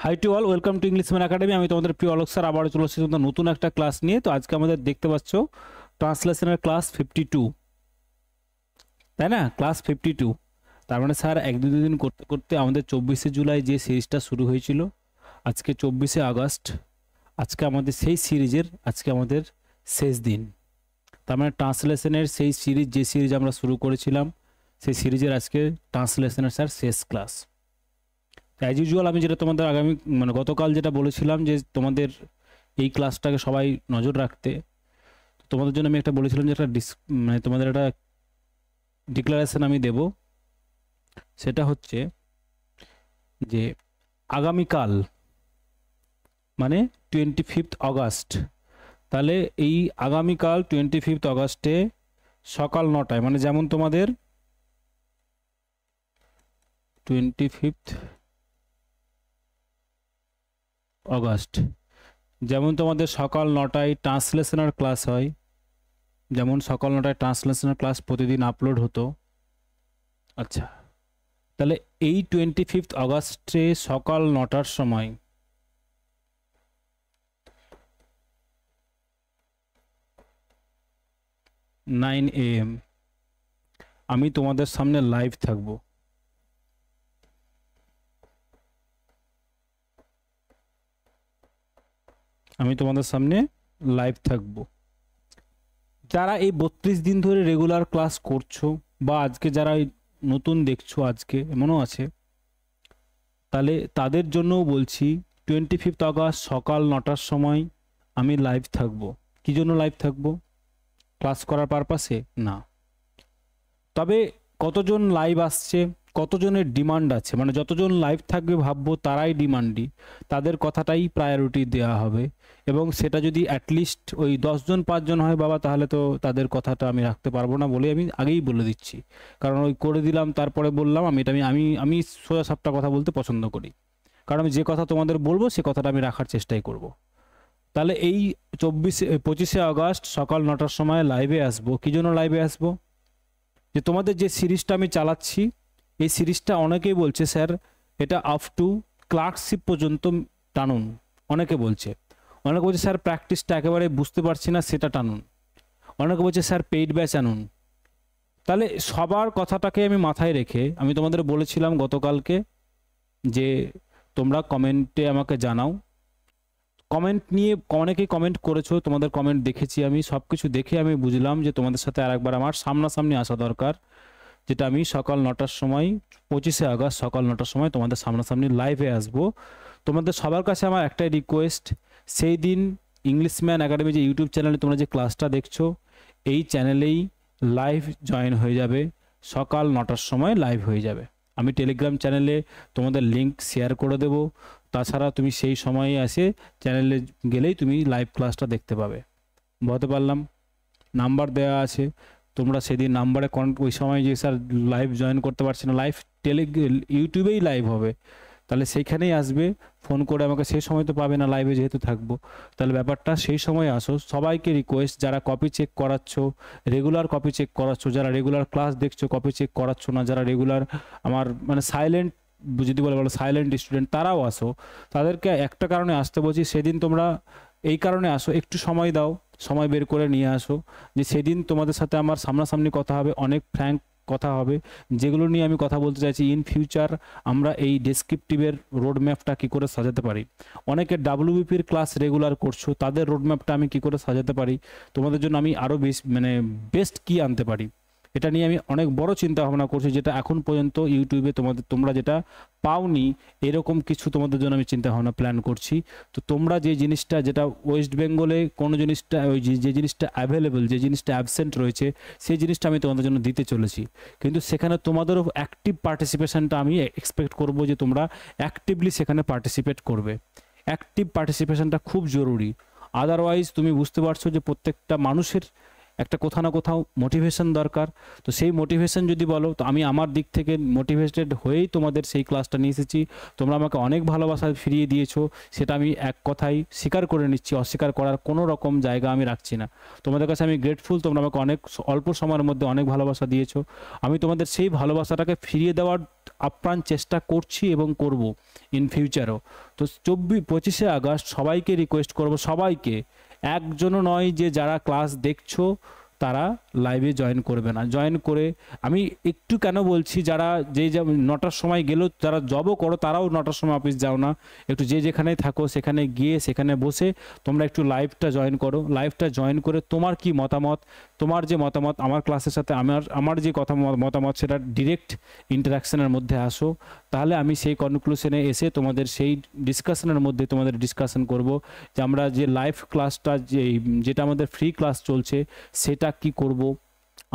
High to all, welcome to Englishman academy. আমি তোমাদের প্রিয় অলোক স্যার আবারও চলে এসেছি তোমাদের নতুন একটা ক্লাস নিয়ে। তো আজকে আমাদের দেখতে পাচ্ছ ট্রান্সলেশনের ক্লাস 52, তাই না? ক্লাস 52। তার মানে স্যার এক দুদিন করতে করতে আমাদের 24শে জুলাই যে সিরিজটা শুরু হয়েছিল, আজকে 24শে আগস্ট, আজকে আমাদের সেই সিরিজের আজকে আমাদের শেষ দিন। তার মানে ট্রান্সলেশনের সেই সিরিজ, যে সিরিজ আমরা শুরু করেছিলাম, সেই সিরিজের আজকে ট্রান্সলেশনের স্যার শেষ ক্লাস। অ্যাজ ইউজুয়াল আমি যেটা তোমাদের আগামী গতকাল যেটা বলেছিলাম যে তোমাদের এই ক্লাসটাকে সবাই নজর রাখতে, তোমাদের জন্য আমি একটা বলেছিলাম যে একটা তোমাদের একটা ডিক্লারেশন আমি দেব। সেটা হচ্ছে যে আগামীকাল মানে 25 আগস্ট, তাহলে এই আগামীকাল 25 আগস্টে সকাল 9টায়, মানে যেমন তোমাদের 25 আগস্ট যেমন তোমাদের সকাল 9টায় ট্রান্সলেশনাল ক্লাস হয়, যেমন সকাল 9টায় ট্রান্সলেশনাল ক্লাস প্রতিদিন আপলোড হতো। আচ্ছা, তাহলে এই 25 আগস্টে সকাল 9টার সময় নাইন AM আমি তোমাদের সামনে লাইভ থাকব। আমি তোমাদের সামনে লাইভ থাকব। যারা এই 32 দিন ধরে রেগুলার ক্লাস করছো, বা আজকে যারা নতুন দেখছো, আজকে এমনও আছে, তাহলে তাদের জন্যও বলছি 25 আগস্ট সকাল 9টার সময় আমি লাইভ থাকব। কী জন্য লাইভ থাকব? ক্লাস করার পারপাসে না। তবে কতজন লাইভ আসছে, কতজনের ডিমান্ড আছে, মানে যতজন লাইভ থাকবে ভাববো তারাই ডিমান্ডি, তাদের কথাটাই প্রায়োরিটি দেওয়া হবে। এবং সেটা যদি অ্যাটলিস্ট ওই 10জন 5জন হয় বাবা, তাহলে তো তাদের কথাটা আমি রাখতে পারবো না বলে আমি আগেই বলে দিচ্ছি। কারণ ওই করে দিলাম তারপরে বললাম, আমি এটা আমি আমি সোজা সাপটা কথা বলতে পছন্দ করি। কারণ আমি যে কথা তোমাদের বলবো সে কথাটা আমি রাখার চেষ্টাই করব। তাহলে এই 25শে আগস্ট সকাল 9টার সময় লাইভে আসবো। কী জন্য লাইভে আসবো? যে তোমাদের যে সিরিজটা আমি চালাচ্ছি, এই সিরিজটা অনেকেই বলছে স্যার এটা আপ টু ক্লার্কশিপ পর্যন্ত টানুন। অনেকে বলছে স্যার প্র্যাকটিসটা একেবারে বুঝতে পারছি না, সেটা টানুন। অনেকে বলছে স্যার পেইড ব্যাচ আনুন। তাহলে সবার কথাটাকে আমি মাথায় রেখে আমি তোমাদের বলেছিলাম গতকালকে যে তোমরা কমেন্টে আমাকে জানাও। কমেন্ট নিয়ে অনেকেই কমেন্ট করেছো, তোমাদের কমেন্ট দেখেছি, আমি সব কিছু দেখে আমি বুঝলাম যে তোমাদের সাথে আরেকবার আমার সামনাসামনি আসা দরকার, যেটা আমি সকাল 9টার সময় 25শে আগস্ট সকাল 9টার সময় তোমাদের সামনাসামনি লাইভে আসবো। তোমাদের সবার কাছে আমার একটাই রিকোয়েস্ট, সেই দিন ইংলিশম্যান একাডেমি যে ইউটিউব চ্যানেলে তোমরা যে ক্লাসটা দেখছো, এই চ্যানেলেই লাইভ জয়েন হয়ে যাবে। সকাল 9টার সময় লাইভ হয়ে যাবে। আমি টেলিগ্রাম চ্যানেলে তোমাদের লিঙ্ক শেয়ার করে দেব। তাছাড়া তুমি সেই সময়ে এসে চ্যানেলে গেলেই তুমি লাইভ ক্লাসটা দেখতে পাবে। বলতে পারলাম? নাম্বার দেওয়া আছে, তোমরা সেদিন নাম্বারে ওই সময় যে স্যার লাইভ জয়েন করতে পারছি না, লাইভ ইউটিউবেই লাইভ হবে, তাহলে সেইখানেই আসবে। ফোন করে আমাকে সেই সময় তো পাবে না, লাইভে যেহেতু থাকবো। তাহলে ব্যাপারটা সেই সময় আসো। সবাইকে রিকোয়েস্ট, যারা কপি চেক করাচ্ছ, রেগুলার কপি চেক করাচ্ছ, যারা রেগুলার ক্লাস দেখছো কপি চেক করাচ্ছ না, যারা রেগুলার আমার সাইলেন্ট, যদি বলো সাইলেন্ট স্টুডেন্ট, তারাও আসো। তাদেরকে একটা কারণে আসতে বলছি, সেদিন তোমরা এই কারণে আসো, একটু সময় দাও, সময় বের করে নিয়ে আসো, যে সেদিন তোমাদের সাথে আমার সামনাসামনি কথা হবে, অনেক ফ্র্যাঙ্ক কথা হবে, যেগুলো নিয়ে আমি কথা বলতে চাইছি। ইন ফিউচার আমরা এই ডেসক্রিপটিভের রোডম্যাপটা কী করে সাজাতে পারি, অনেকে ডাব্লিউবিপির ক্লাস রেগুলার করছো, তাদের রোডম্যাপটা আমি কী করে সাজাতে পারি, তোমাদের জন্য আমি আরও বেস্ট কী আনতে পারি, এটা নিয়ে আমি অনেক বড় চিন্তা ভাবনা করছি, যেটা এখন পর্যন্ত ইউটিউবে তোমরা যেটা পাওনি, এরকম কিছু তোমাদের জন্য আমি চিন্তা ভাবনা প্ল্যান করছি। তো তোমরা যে জিনিসটা, যেটা ওয়েস্ট বেঙ্গলে কোনো জিনিসটা, ওই যে জিনিসটা অ্যাভেলেবল, যে জিনিসটা অ্যাবসেন্ট রয়েছে, সেই জিনিসটা আমি তোমাদের জন্য দিতে চলেছি। কিন্তু সেখানে তোমাদেরও অ্যাক্টিভ পার্টিসিপেশনটা আমি এক্সপেক্ট করব, যে তোমরা অ্যাক্টিভলি সেখানে পার্টিসিপেট করবে। অ্যাক্টিভ পার্টিসিপেশনটা খুব জরুরি। আদারওয়াইজ তুমি বুঝতে পারছো যে প্রত্যেকটা মানুষের একটা কোথাও না কোথাও মোটিভেশন দরকার। তো সেই মোটিভেশন যদি বলো, তো আমি আমার দিক থেকে মোটিভেটেড হয়েই তোমাদের সেই ক্লাসটা নিয়ে এসেছি। তোমরা আমাকে অনেক ভালোবাসা ফিরিয়ে দিয়েছো, সেটা আমি এক কথাই স্বীকার করে নিচ্ছি, অস্বীকার করার কোনো রকম জায়গা আমি রাখছি না। তোমাদের কাছে আমি গ্রেটফুল, তোমরা আমাকে অনেক অল্প সময়ের মধ্যে অনেক ভালোবাসা দিয়েছো। আমি তোমাদের সেই ভালোবাসাটাকে ফিরিয়ে দেওয়ার আপ্রাণ চেষ্টা করছি এবং করব ইন ফিউচারও। তো 25শে আগস্ট সবাইকে রিকোয়েস্ট করব, সবাইকে, একজনও নয় যে যারা ক্লাস দেখছো তারা লাইভে জয়েন করবে না। জয়েন করে আমি একটু কেন বলছি, যারা 9টার সময় গেলেও যারা জবও করো তারাও 9টার সময় অফিস যাও না, একটু যে যেখানে থাকো সেখানে গিয়ে সেখানে বসে তোমরা একটু লাইভটা জয়েন করো। লাইভটা জয়েন করে তোমার কি মতামত, তোমার যে মতামত আমার ক্লাসের সাথে আমার যে কথা মতামত সেটা ডিরেক্ট ইন্টারাকশনের মধ্যে আসো। তাহলে আমি সেই কনক্লুশনে এসে তোমাদের সেই ডিসকাশনের মধ্যে তোমাদের ডিসকাশন করব যে আমরা যে লাইভ ক্লাসটা যেটা আমাদের ফ্রি ক্লাস চলছে সেটা কি করব,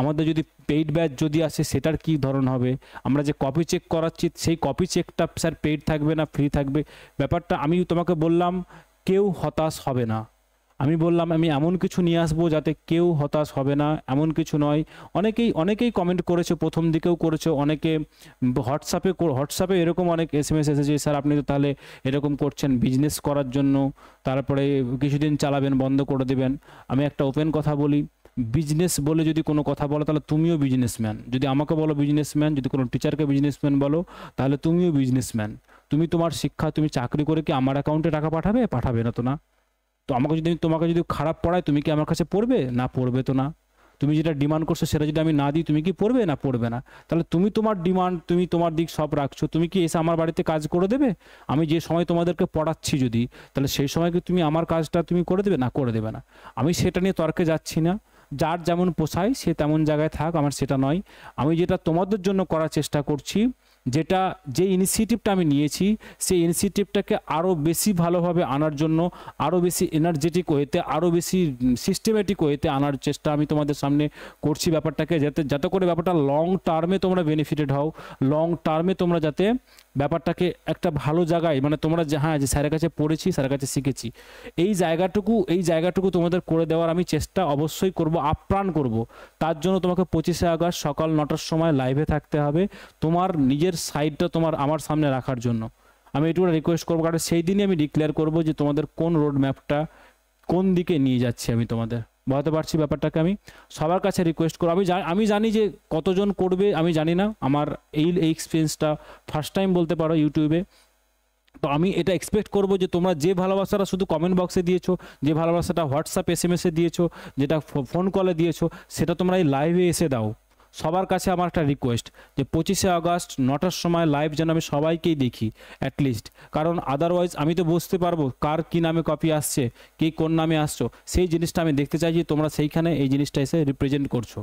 আমাদের যদি পেইড ব্যাচ যদি আসে সেটার কি ধরন হবে, আমরা যে কপি চেক করাচ্ছি সেই কপি চেকটা স্যার পেইড থাকবে না ফ্রি থাকবে, ব্যাপারটা আমি তোমাকে বললাম কেউ হতাশ হবে না। আমি বললাম আমি এমন কিছু নিয়ে আসবো যাতে কেউ হতাশ হবে না, এমন কিছু নয়। অনেকেই কমেন্ট করেছো, প্রথম দিকেও করেছো, অনেকে হোয়াটসঅ্যাপে এরকম অনেক SMS এসেছে, স্যার আপনি তো তাহলে এরকম করছেন বিজনেস করার জন্য, তারপরে কিছুদিন চালাবেন বন্ধ করে দেবেন। আমি একটা ওপেন কথা বলি, বিজনেস বলে যদি কোনো কথা বলো তাহলে তুমিও বিজনেসম্যান। যদি আমাকে বলো বিজনেসম্যান, যদি কোনো টিচারকে বিজনেসম্যান বলো তাহলে তুমিও বিজনেসম্যান। তুমি তোমার শিক্ষা, তুমি চাকরি করে কি আমার অ্যাকাউন্টে টাকা পাঠাবে না তো না। তো তোমাকে যদি খারাপ পড়ায় তুমি কি আমার কাছে পড়বে না? পড়বে তো না। তুমি যেটা ডিমান্ড করছো সেটা যদি আমি না দিই তুমি কি পড়বে না? পড়বে না। তাহলে তুমি তোমার ডিমান্ড, তুমি তোমার দিক সব রাখছো, তুমি কি এসে আমার বাড়িতে কাজ করে দেবে? আমি যে সময় তোমাদেরকে পড়াচ্ছি যদি, তাহলে সেই সময় কি তুমি আমার কাজটা তুমি করে দেবে না? করে দেবে না। আমি সেটা নিয়ে তর্কে যাচ্ছি না, যার যেমন পোষায় সে তেমন জায়গায় থাক, আমার সেটা নয়। আমি যেটা তোমাদের জন্য করার চেষ্টা করছি, যে ইনিশিয়েটিভটা আমি নিয়েছি সেই ইনিশিয়েটিভটাকে আরও বেশি ভালোভাবে আনার জন্য, আরও বেশি এনার্জেটিক ওয়েতে, আরও বেশি সিস্টেমেটিক ওয়েতে আনার চেষ্টা আমি তোমাদের সামনে করছি ব্যাপারটাকে, যাতে করে ব্যাপারটা লং টার্মে তোমরা বেনিফিটেড হও, লং টার্মে তোমরা যাতে ব্যাপারটাকে একটা ভালো জায়গায়, মানে তোমরা যে হ্যাঁ যে স্যারের কাছে পড়েছি, স্যারের কাছে শিখেছি, এই জায়গাটুকু তোমাদের করে দেওয়ার আমি চেষ্টা অবশ্যই করব, আপ্রাণ করব। তার জন্য তোমাকে 25শে আগস্ট সকাল 9টার সময় লাইভে থাকতে হবে, তোমার নিজের সাইডটা আমার সামনে রাখার জন্য। আমি এটুকু রিকোয়েস্ট করবো, কারণ সেই দিনই আমি ডিক্লেয়ার করব যে তোমাদের কোন রোড ম্যাপটা কোন দিকে নিয়ে যাচ্ছি। আমি তোমাদের বলতে পারছি ব্যাপারটাকে, আমি সবার কাছে রিকোয়েস্ট করবো। আমি জানি যে কতজন করবে আমি জানি না, আমার এই এক্সপিরিয়েন্সটা ফার্স্ট টাইম বলতে পারো ইউটিউবে। তো আমি এটা এক্সপেক্ট করব যে তোমরা যে ভালোবাসাটা শুধু কমেন্ট বক্সে দিয়েছো, যে ভালোবাসাটা হোয়াটসঅ্যাপ SMS-এ দিয়েছো, যেটা ফোন কলে দিয়েছো, সেটা তোমরা এই লাইভে এসে দাও। সবার কাছে আমার একটা রিকোয়েস্ট যে 25শে আগস্ট 9টার সময় লাইভ যেন আমি সবাইকেই দেখি অ্যাটলিস্ট, কারণ আদারওয়াইজ আমি তো বুঝতে পারবো কার কী নামে কপি আসছে, কে কোন নামে আসছো, সেই জিনিসটা আমি দেখতে চাই যে তোমরা সেইখানে এই জিনিসটা এসে রিপ্রেজেন্ট করছো।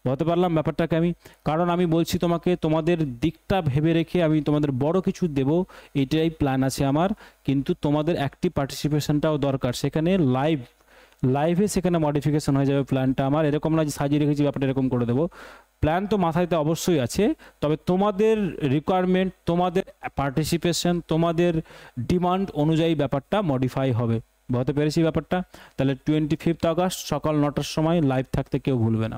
বলতে পারলাম ব্যাপারটাকে আমি, কারণ আমি বলছি তোমাকে তোমাদের দিকটা ভেবে রেখে আমি তোমাদের বড় কিছু দেব, এইটাই প্ল্যান আছে আমার। কিন্তু তোমাদের অ্যাক্টিভ পার্টিসিপেশনটাও দরকার, সেখানে লাইভে সেখানে মডিফিকেশন হয়ে যাবে প্ল্যানটা আমার। এরকম না যে সাজিয়ে রেখেছি ব্যাপারটা এরকম করে দেবো, প্ল্যান তো মাথায়তে অবশ্যই আছে, তবে তোমাদের রিকোয়ারমেন্ট, তোমাদের পার্টিসিপেশন, তোমাদের ডিমান্ড অনুযায়ী ব্যাপারটা মডিফাই হবে। বলতে পেরেছি ব্যাপারটা? তাহলে 25 আগস্ট সকাল 9টার সময় লাইভ থাকতে কেউ ভুলবে না।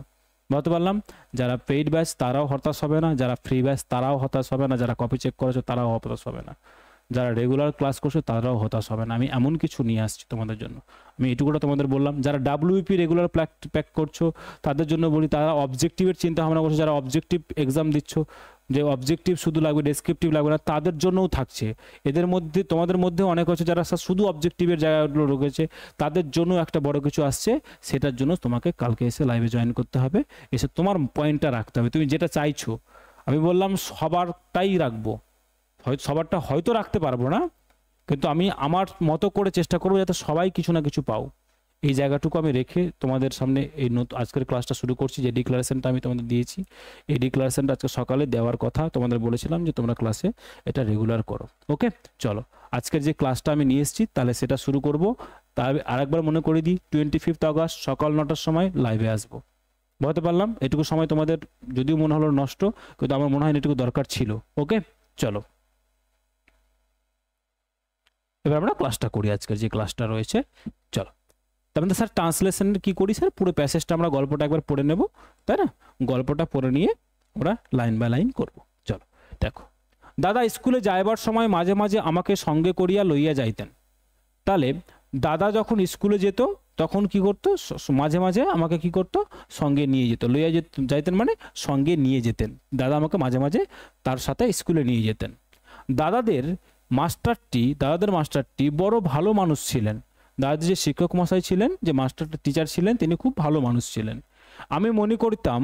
বলতে পারলাম, যারা পেইড ব্যাচ তারাও হতাশ হবে না, যারা ফ্রি ব্যাচ তারাও হতাশ হবে না, যারা কপি চেক করেছো তারাও হতাশ হবে না, যারা রেগুলার ক্লাস করছো তারাও হতাশ হবে না। আমি এমন কিছু নিয়ে আসছি তোমাদের জন্য, আমি এটুকুটা তোমাদের বললাম। যারা WP রেগুলার প্যাক করছো তাদের জন্য বলি, তারা অবজেক্টিভের চিন্তা ভাবনা করছো, যারা অবজেক্টিভ এক্সাম দিচ্ছ, যে অবজেক্টিভ শুধু লাগবে ডেসক্রিপটিভ লাগবে না, তাদের জন্যও থাকছে। এদের মধ্যে তোমাদের মধ্যে অনেক আছে যারা শুধু অবজেক্টিভের জায়গাগুলো রয়েছে, তাদের জন্য একটা বড় কিছু আসছে, সেটার জন্য তোমাকে কালকে এসে লাইভে জয়েন করতে হবে, এসে তোমার পয়েন্টটা রাখতে হবে, তুমি যেটা চাইছো। আমি বললাম সবারটাই রাখবো, হয়তো সবারটা হয়তো রাখতে পারবো না, কিন্তু আমি আমার মতো করে চেষ্টা করবো যাতে সবাই কিছু না কিছু পাও। এই জায়গাটুকু আমি রেখে তোমাদের সামনে এই আজকের ক্লাসটা শুরু করছি। যে ডিক্লারেশনটা আমি তোমাদের দিয়েছি, এই ডিক্লারেশনটা আজকে সকালে দেওয়ার কথা, তোমাদের বলেছিলাম যে তোমরা ক্লাসে এটা রেগুলার করো। ওকে, চলো আজকের যে ক্লাসটা আমি নিয়ে এসেছি তাহলে সেটা শুরু করব। তার আরেকবার মনে করে দিই, 25 আগস্ট সকাল 9টার সময় লাইভে আসবো। বলতে পারলাম এটুকু সময় তোমাদের যদিও মনে হলো নষ্ট, কিন্তু আমার মনে হয় এটুকু দরকার ছিল। ওকে, চলো এবার আমরা ক্লাসটা করি, আজকের যে ক্লাসটা রয়েছে। চলো, তার মানে স্যার ট্রান্সলেশনের কি করি স্যার, পুরো প্যাসেজটা আমরা গল্পটা একবার পড়ে নেব, তাই না? গল্পটা পড়ে নিয়ে আমরা লাইন বাই লাইন করব। চলো দেখো, দাদা স্কুলে যাইবার সময় মাঝে মাঝে আমাকে সঙ্গে করিয়া লইয়া যাইতেন। তাহলে দাদা যখন স্কুলে যেত তখন কি করতো, মাঝে মাঝে আমাকে কি করতো, সঙ্গে নিয়ে যেত। লইয়া যাইতেন মানে সঙ্গে নিয়ে যেতেন, দাদা আমাকে মাঝে মাঝে তার সাথে স্কুলে নিয়ে যেতেন। দাদাদের মাস্টারটি বড় ভালো মানুষ ছিলেন। দাদাদের যে শিক্ষক মশাই ছিলেন, যে মাস্টার টিচার ছিলেন, তিনি খুব ভালো মানুষ ছিলেন। আমি মনে করতাম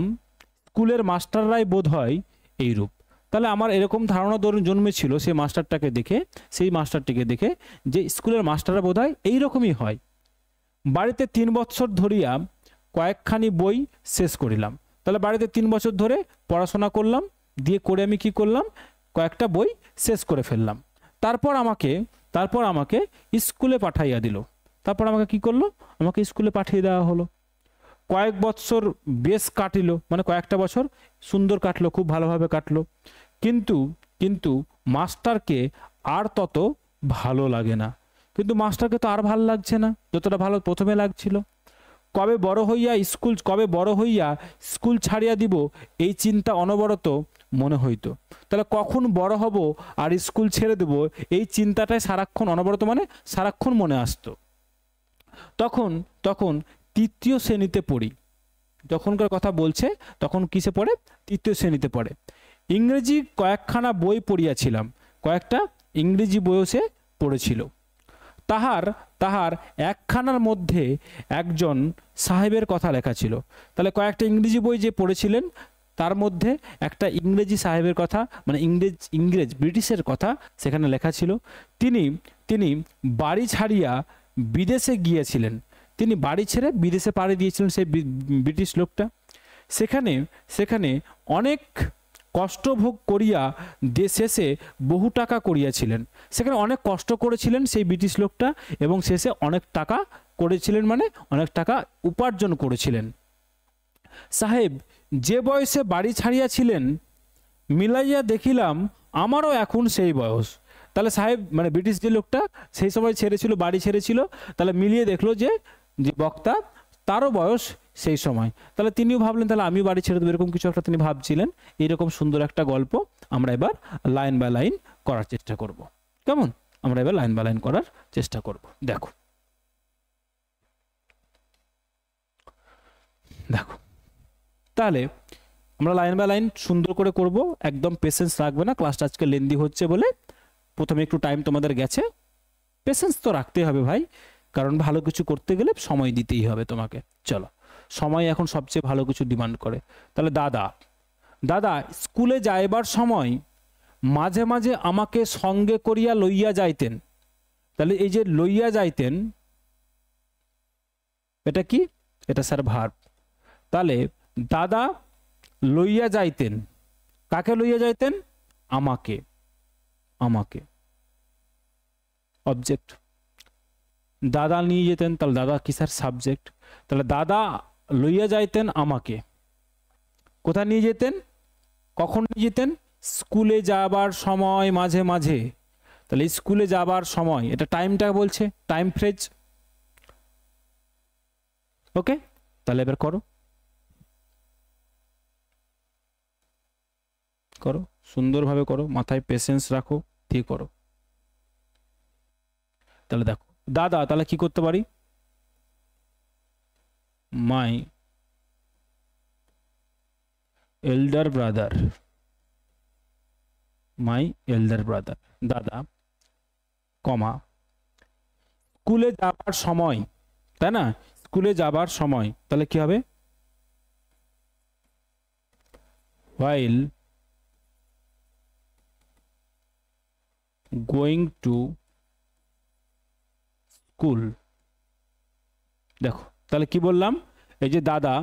স্কুলের মাস্টাররাই বোধ হয় এইরূপ। তাহলে আমার এরকম ধারণা জন্মেছিল সেই মাস্টারটিকে দেখে যে স্কুলের মাস্টাররা বোধ হয় এইরকমই হয়। বাড়িতে 3 বছর ধরিয়া কয়েকখানি বই শেষ করিলাম। তাহলে বাড়িতে 3 বছর ধরে পড়াশোনা করলাম, দিয়ে করে আমি কি করলাম, কয়েকটা বই শেষ করে ফেললাম। তারপর আমাকে স্কুলে পাঠাইয়া দিল। তারপর আমাকে কি করলো, আমাকে স্কুলে পাঠিয়ে দেওয়া হলো। কয়েক বছর বেশ কাটিল, মানে কয়েকটা বছর সুন্দর কাটলো, খুব ভালোভাবে কাটলো। কিন্তু মাস্টারকে আর তত ভালো লাগে না। কিন্তু মাস্টারকে তো আর ভালো লাগছে না যতটা ভালো প্রথমে লাগছিল। কবে বড় হইয়া স্কুল ছাড়িয়া দিব, এই চিন্তা অনবরত মনে হইতো। তাহলে কখন বড় হব আর স্কুল ছেড়ে দেব, এই চিন্তাটাই সারাক্ষণ অনবরত, মানে সারাক্ষণ মনে আসতো। তখন 3য় শ্রেণীতে পড়ি। যখনকার কথা বলছে তখন কিসে পড়ে, 3য় শ্রেণীতে পড়ে। ইংরেজি কয়েকখানা বই পড়িয়াছিলাম, কয়েকটা ইংরেজি বইও সে পড়েছিল। তাহার একখানার মধ্যে একজন সাহেবের কথা লেখা ছিল। তাহলে কয়েকটা ইংরেজি বই যে পড়েছিলেন তার মধ্যে একটা ইংরেজি সাহেবের কথা, মানে ব্রিটিশের কথা সেখানে লেখা ছিল। তিনি বাড়ি ছাড়িয়া বিদেশে গিয়েছিলেন। তিনি বাড়ি ছেড়ে বিদেশে পাড়ি দিয়েছিলেন সেই ব্রিটিশ লোকটা। সেখানে অনেক কষ্ট ভোগ করিয়া শেষে বহু টাকা করিয়াছিলেন। সেখানে অনেক কষ্ট করেছিলেন সেই ব্রিটিশ লোকটা, এবং শেষে অনেক টাকা করেছিলেন, মানে অনেক টাকা উপার্জন করেছিলেন। সাহেব যে বয়সে বাড়ি ছাড়িয়াছিলেন, মিলাইয়া দেখিলাম আমারও এখন সেই বয়স। তাহলে সাহেব মানে ব্রিটিশ যে লোকটা সেই সময় বাড়ি ছেড়েছিল, তাহলে মিলিয়ে দেখলো যে বক্তা তারও বয়স সেই সময়। তাহলে তিনিও ভাবলেন তাহলে আমি বাড়ি ছেড়ে দেবো, এরকম কিছু একটা তিনি ভাবছিলেন। এইরকম সুন্দর একটা গল্প আমরা এবার লাইন বাই লাইন করার চেষ্টা করব। কেমন? আমরা এবার লাইন বাই লাইন করার চেষ্টা করব। দেখো তাহলে আমরা লাইন বাই লাইন সুন্দর করে করব, একদম পেশেন্স রাখবে না। ক্লাসটা আজকে লেন্দি হচ্ছে বলে প্রথমে একটু টাইম তোমাদের গেছে, পেশেন্স তো রাখতেই হবে ভাই, কারণ ভালো কিছু করতে গেলে সময় দিতেই হবে তোমাকে। চলো, সময় এখন সবচেয়ে ভালো কিছু ডিমান্ড করে। তাহলে দাদা স্কুলে যাইবার সময় মাঝে মাঝে আমাকে সঙ্গে করিয়া লইয়া যাইতেন। তাহলে এই যে লইয়া যাইতেন, এটা কি? এটা স্যার ভার্ব। তাহলে দাদা লইয়া যাইতেন, কাকে লইয়া যাইতেন? আমাকে। অবজেক্ট। দাদা নিয়ে যেতেন, তাহলে দাদা কি স্যার? সাবজেক্ট। তাহলে দাদা লইয়া যাইতেন আমাকে। কোথায় নিয়ে যেতেন? কখন নিয়ে যেতেন? স্কুলে যাবার সময় মাঝে মাঝে। তাহলে স্কুলে যাবার সময়, এটা টাইমটা বলছে, টাইম ফ্রেজ। ওকে, তাহলে এবার করো সুন্দরভাবে করো, মাথায় পেশেন্স রাখো, দিয়ে করো। তাহলে দেখো দাদা, তাহলে কি করতে পারি? মাই এল্ডার ব্রাদার, দাদা কমা স্কুলে যাবার সময়, তাই না? স্কুলে যাবার সময়, তাহলে কি হবে? while going to school. দেখো তাহলে কি বললাম, এই যে দাদা,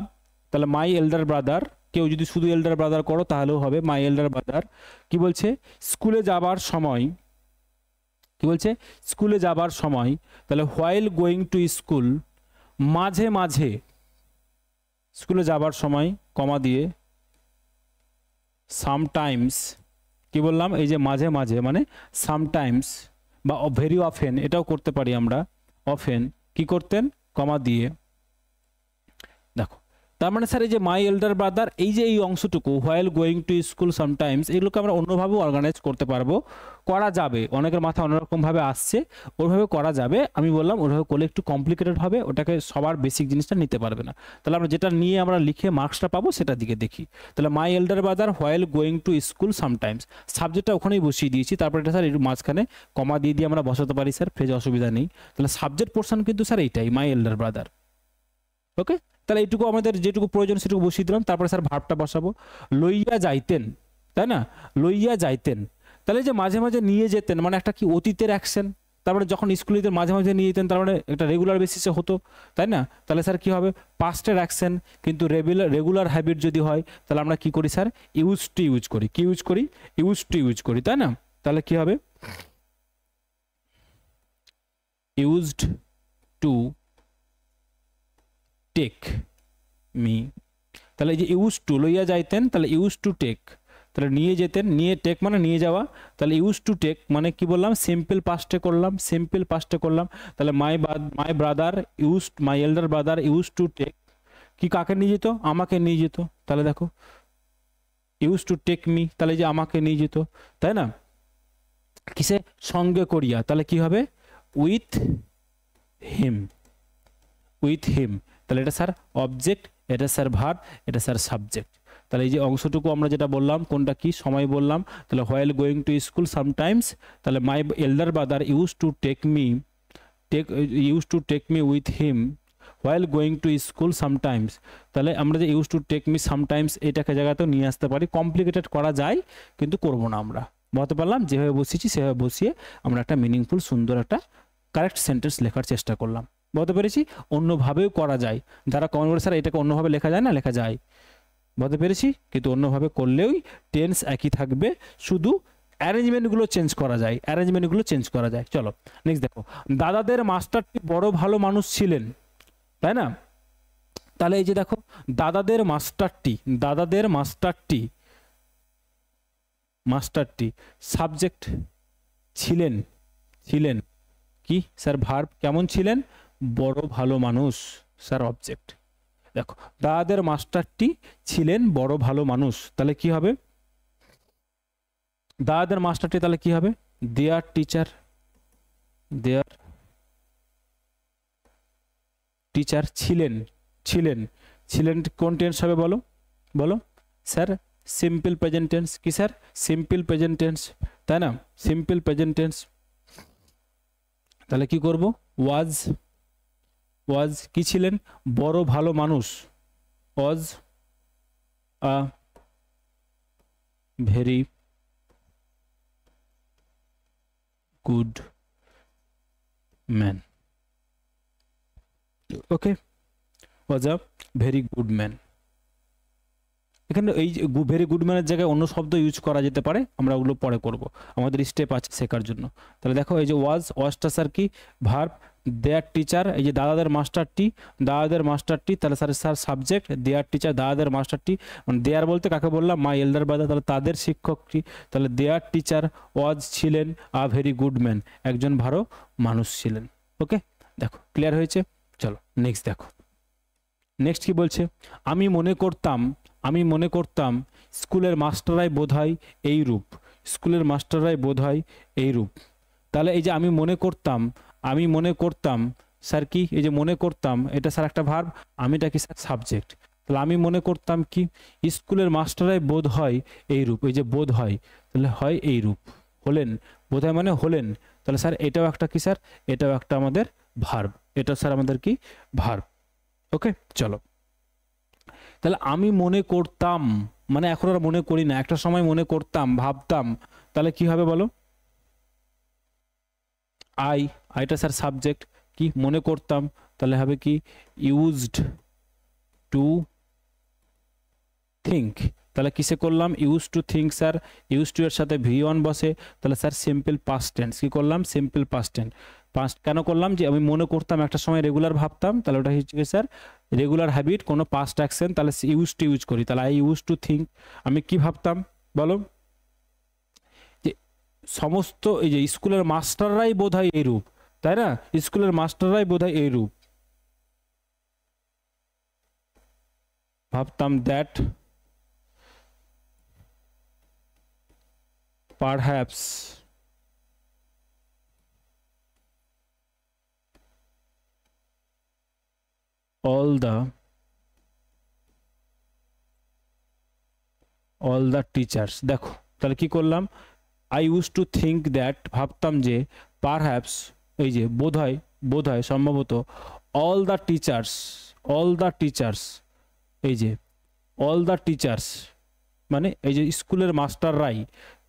তাহলে মাই এল্ডার ব্রাদার, কেউ যদি শুধু এল্ডার ব্রাদার করো তাহলেও হবে মাই এল্ডার ব্রাদার। কি বলছে? স্কুলে যাবার সময়। কি বলছে? স্কুলে যাবার সময়। তাহলে হোয়াইল গোয়িং টু স্কুল, মাঝে মাঝে স্কুলে যাবার সময় কমা দিয়ে সামটাইমস। কি বললাম? এই যে মাঝে মাঝে মানে সামটাইমস বা ভেরি অফেন, এটাও করতে পারি আমরা। অফেন কি করতেন? কমা দিয়ে দেখো, তার মানে স্যার এই যে মাই এল্ডার ব্রাদার, এই যে এই অংশটুকু while going to school sometimes, এগুলোকে আমরা অন্যভাবে অর্গানাইজ করতে পারবো, করা যাবে। অনেকের মাথায় অন্যরকমভাবে আসছে, ওইভাবে করা যাবে। আমি বললাম ওইভাবে করলে একটু কমপ্লিকেটেড হবে, ওটাকে সবার বেসিক জিনিসটা নিতে পারবে না। তাহলে আমরা যেটা নিয়ে আমরা লিখে মার্কসটা পাবো সেটার দিকে দেখি। তাহলে my elder brother while going to school sometimes, সাবজেক্টটা ওখানেই বসিয়ে দিয়েছি। তারপরে এটা স্যার একটু মাঝখানে কমা দিয়ে আমরা বসাতে পারি স্যার, ফ্রেজে অসুবিধা নেই। তাহলে সাবজেক্ট পোর্শন কিন্তু স্যার এইটাই, মাই এল্ডার ব্রাদার। ওকে, তাহলে এইটুকু আমাদের যেটুকু প্রয়োজন সেটুকু বসিয়ে দিলাম। তারপরে স্যার ভার্বটা বসাবো, লইয়া যাইতেন, তাই না, লইয়া যাইতেন। তাহলে যে মাঝে মাঝে নিয়ে যেতেন মানে একটা কি অতীতের অ্যাকশন, তারপরে যখন স্কুলে মাঝে মাঝে নিয়ে যেতেন তার মানে একটা রেগুলার বেসিসে হতো, তাই না। তাহলে স্যার কি হবে, পাস্টের অ্যাকশন। কিন্তু রেগুলার হ্যাবিট যদি হয় তাহলে আমরা কি করি স্যার, ইউজ টু ইউজ করি। কি ইউজ করি, ইউজ টু ইউজ করি, তাই না। তাহলে কি হবে, ইউজড টু টেক মি। তাহলে এই যে ইউজ টু, লইয়া যাইতেন, তাহলে ইউজ টু টেক, তাহলে নিয়ে যেতেন, নিয়ে টেক মানে নিয়ে যাওয়া। তাহলে ইউজ টু টেক মানে কি বললাম, সিম্পল পাস্টে করলাম, সিম্পল পাস্টে করলাম। তাহলে my brother use, my elder brother use to take, কি কাকে নিয়ে যেত, আমাকে নিয়ে যেত। তাহলে দেখো ইউজ টু টেক মি, তাহলে যে আমাকে নিয়ে যেত, তাই না। কিসে, সঙ্গে করিয়া, তাহলে কি হবে, উইথ হিম, উইথ হিম। তাহলে এটা স্যার অবজেক্ট, এটা স্যার ভার্ব, এটা স্যার সাবজেক্ট। তাহলে এই যে অংশটুকু আমরা যেটা বললাম, কোনটা কি সময় বললাম, তাহলে while going to school sometimes, তাহলে my elder brother use to take me, use to take me with him while going to school sometimes. তাহলে আমরা যে use to take me sometimes এটাকে জায়গাতেও নিয়ে আসতে পারি, কমপ্লিকেটেড করা যায় কিন্তু করবো না আমরা। বলতে পারলাম যেভাবে বসিয়েছি সেভাবে বসিয়ে আমরা একটা মিনিংফুল সুন্দর একটা কারেক্ট সেন্টেন্স লেখার চেষ্টা করলাম। বলতে পেরেছি, অন্যভাবেও করা যায়। যারা কমেন্ট করে স্যার এটাকে অন্যভাবে লেখা যায় না, লেখা যায়, বলতে পেরেছি, কিন্তু অন্যভাবে করলেই টেন্স একই থাকবে, শুধু অ্যারেঞ্জমেন্টগুলো চেঞ্জ করা যায়, অ্যারেঞ্জমেন্টগুলো চেঞ্জ করা যায়। চলো নেক্সট দেখো, দাদাদের মাস্টারটি বড় ভালো মানুষ ছিলেন, তাই না। তাহলে এই যে দেখো, দাদাদের মাস্টারটি, দাদাদের মাস্টারটি, মাস্টারটি সাবজেক্ট, ছিলেন, ছিলেন কি স্যার ভার্ব, কেমন ছিলেন, বড় ভালো মানুষ, স্যার অবজেক্ট। দেখো দাদাদের মাস্টারটি ছিলেন বড় ভালো মানুষ, তাহলে কি হবে, দাদাদের মাস্টারটি তাহলে কি হবে, দেয়ার টিচার, দেয়ার টিচার ছিলেন, ছিলেন, ছিলেন কোন টেন্স হবে বলো, বলো স্যার সিম্পল প্রেজেন্ট টেন্স। কি স্যার, সিম্পল প্রেজেন্ট টেন্স, তাই না, সিম্পল প্রেজেন্ট টেন্স। তাহলে কি করব, ওয়াজ, ওয়াজ কি ছিলেন, বড় ভালো মানুষ, was a very good man. Okay, was a very good man. এখানে এই ভেরি গুড ম্যানের জায়গায় অন্য শব্দ ইউজ করা যেতে পারে, আমরা ওগুলো পরে করব, আমাদের স্টেপ আছে শেখার জন্য। তাহলে দেখো এই যে ওয়াজ, ওয়াজটা স্যার কি ভার্ব, দেয়ার টিচার, এই যে দাদাদের মাস্টারটি, দাদাদের মাস্টারটি, তাহলে sir sir subject, their teacher, দাদাদের মাস্টারটি, মানে দেয়ার বলতে কাকে বললাম, মাই এল্ডার ব্রাদার, তাহলে তাদের শিক্ষকটি, তাহলে দেয়ার টিচার ওয়াজ ছিলেন আ ভেরি গুড ম্যান, একজন ভালো মানুষ ছিলেন। ওকে, দেখো ক্লিয়ার হয়েছে। চলো নেক্সট দেখো, নেক্সট কি বলছে, আমি মনে করতাম, আমি মনে করতাম স্কুলের মাস্টাররাই বোধহয় এই রূপ, স্কুলের মাস্টাররাই বোধহয় এই রূপ। তাহলে এই যে আমি মনে করতাম, আমি মনে করতাম স্যার কি, এই যে মনে করতাম এটা স্যার একটা ভার্ব, আমিটা কি স্যার সাবজেক্ট। তাহলে আমি মনে করতাম কি, স্কুলের মাস্টাররাই বোধ হয় এই রূপ, এই যে বোধ হয়, তাহলে হয় এই রূপ, হলেন, বোধ হয় মানে হলেন। তাহলে স্যার এটাও একটা কি স্যার, এটাও একটা আমাদের ভার্ব, এটা স্যার আমাদের কি ভার্ব। ওকে চলো, তাহলে আমি মনে করতাম মানে এখন আর মনে করি না, একটা সময় মনে করতাম, ভাবতাম, তাহলে কি হবে বলো, আইটা স্যার সাবজেক্ট, কি মনে করতাম, তাহলে হবে কি ইউজড টু থিঙ্ক। তাহলে কিসে করলাম, use to think, sir use to এর সাথে ভি1 বসে, তাহলে স্যার সিম্পল পাস্ট টেন্স, কি করলাম সিম্পল পাস্ট টেন্স। পাস্ট কেন করলাম, যে আমি মনে করতাম একটা সময় রেগুলার ভাবতাম, তাহলে ওটা হচ্ছে স্যার রেগুলার হ্যাবিট, কোনো পাস্ট অ্যাকশন, তাহলে ইউজ টু ইউজ করি, তাহলে আই ইউজ টু থিঙ্ক, আমি কি ভাবতাম বলো, যে সমস্ত এই যে স্কুলের মাস্টাররাই বোধহয় এই রূপ, তাই না, স্কুলের মাস্টাররাই বোধহয় এই রূপ, ভাবতাম that perhaps all the teachers, দেখো তাহলে কি করলাম, I use to think that, ভাবতাম যে, পারহ্যাপস এই যে বোধহয় সম্ভবত, অল দ্য টিচার্স এই যে অল দ্য টিচার্স মানে এই যে স্কুলের মাস্টাররাই,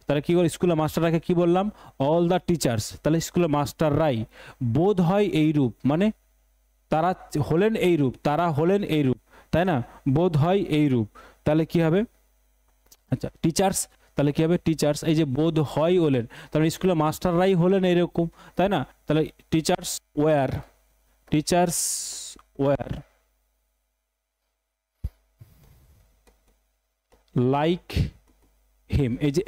তাহলে কি করে স্কুলের মাস্টাররাকে কি বললাম, অল দ্য টিচার্স, তাহলে স্কুলের মাস্টাররাই বোধ হয় এইরূপ, মানে তারা হলেন এইরূপ, তাই না, বোধ হয় এইরূপ, তাহলে কি হবে, আচ্ছা টিচার্স, তাহলে কি হবে টিচার্স, এই যে বোধ হয় হলেন, তাহলে স্কুলের মাস্টাররাই হলেন এইরকম, তাই না, তাহলে টিচার্স ওয়্যার লাইক হিম, এই যে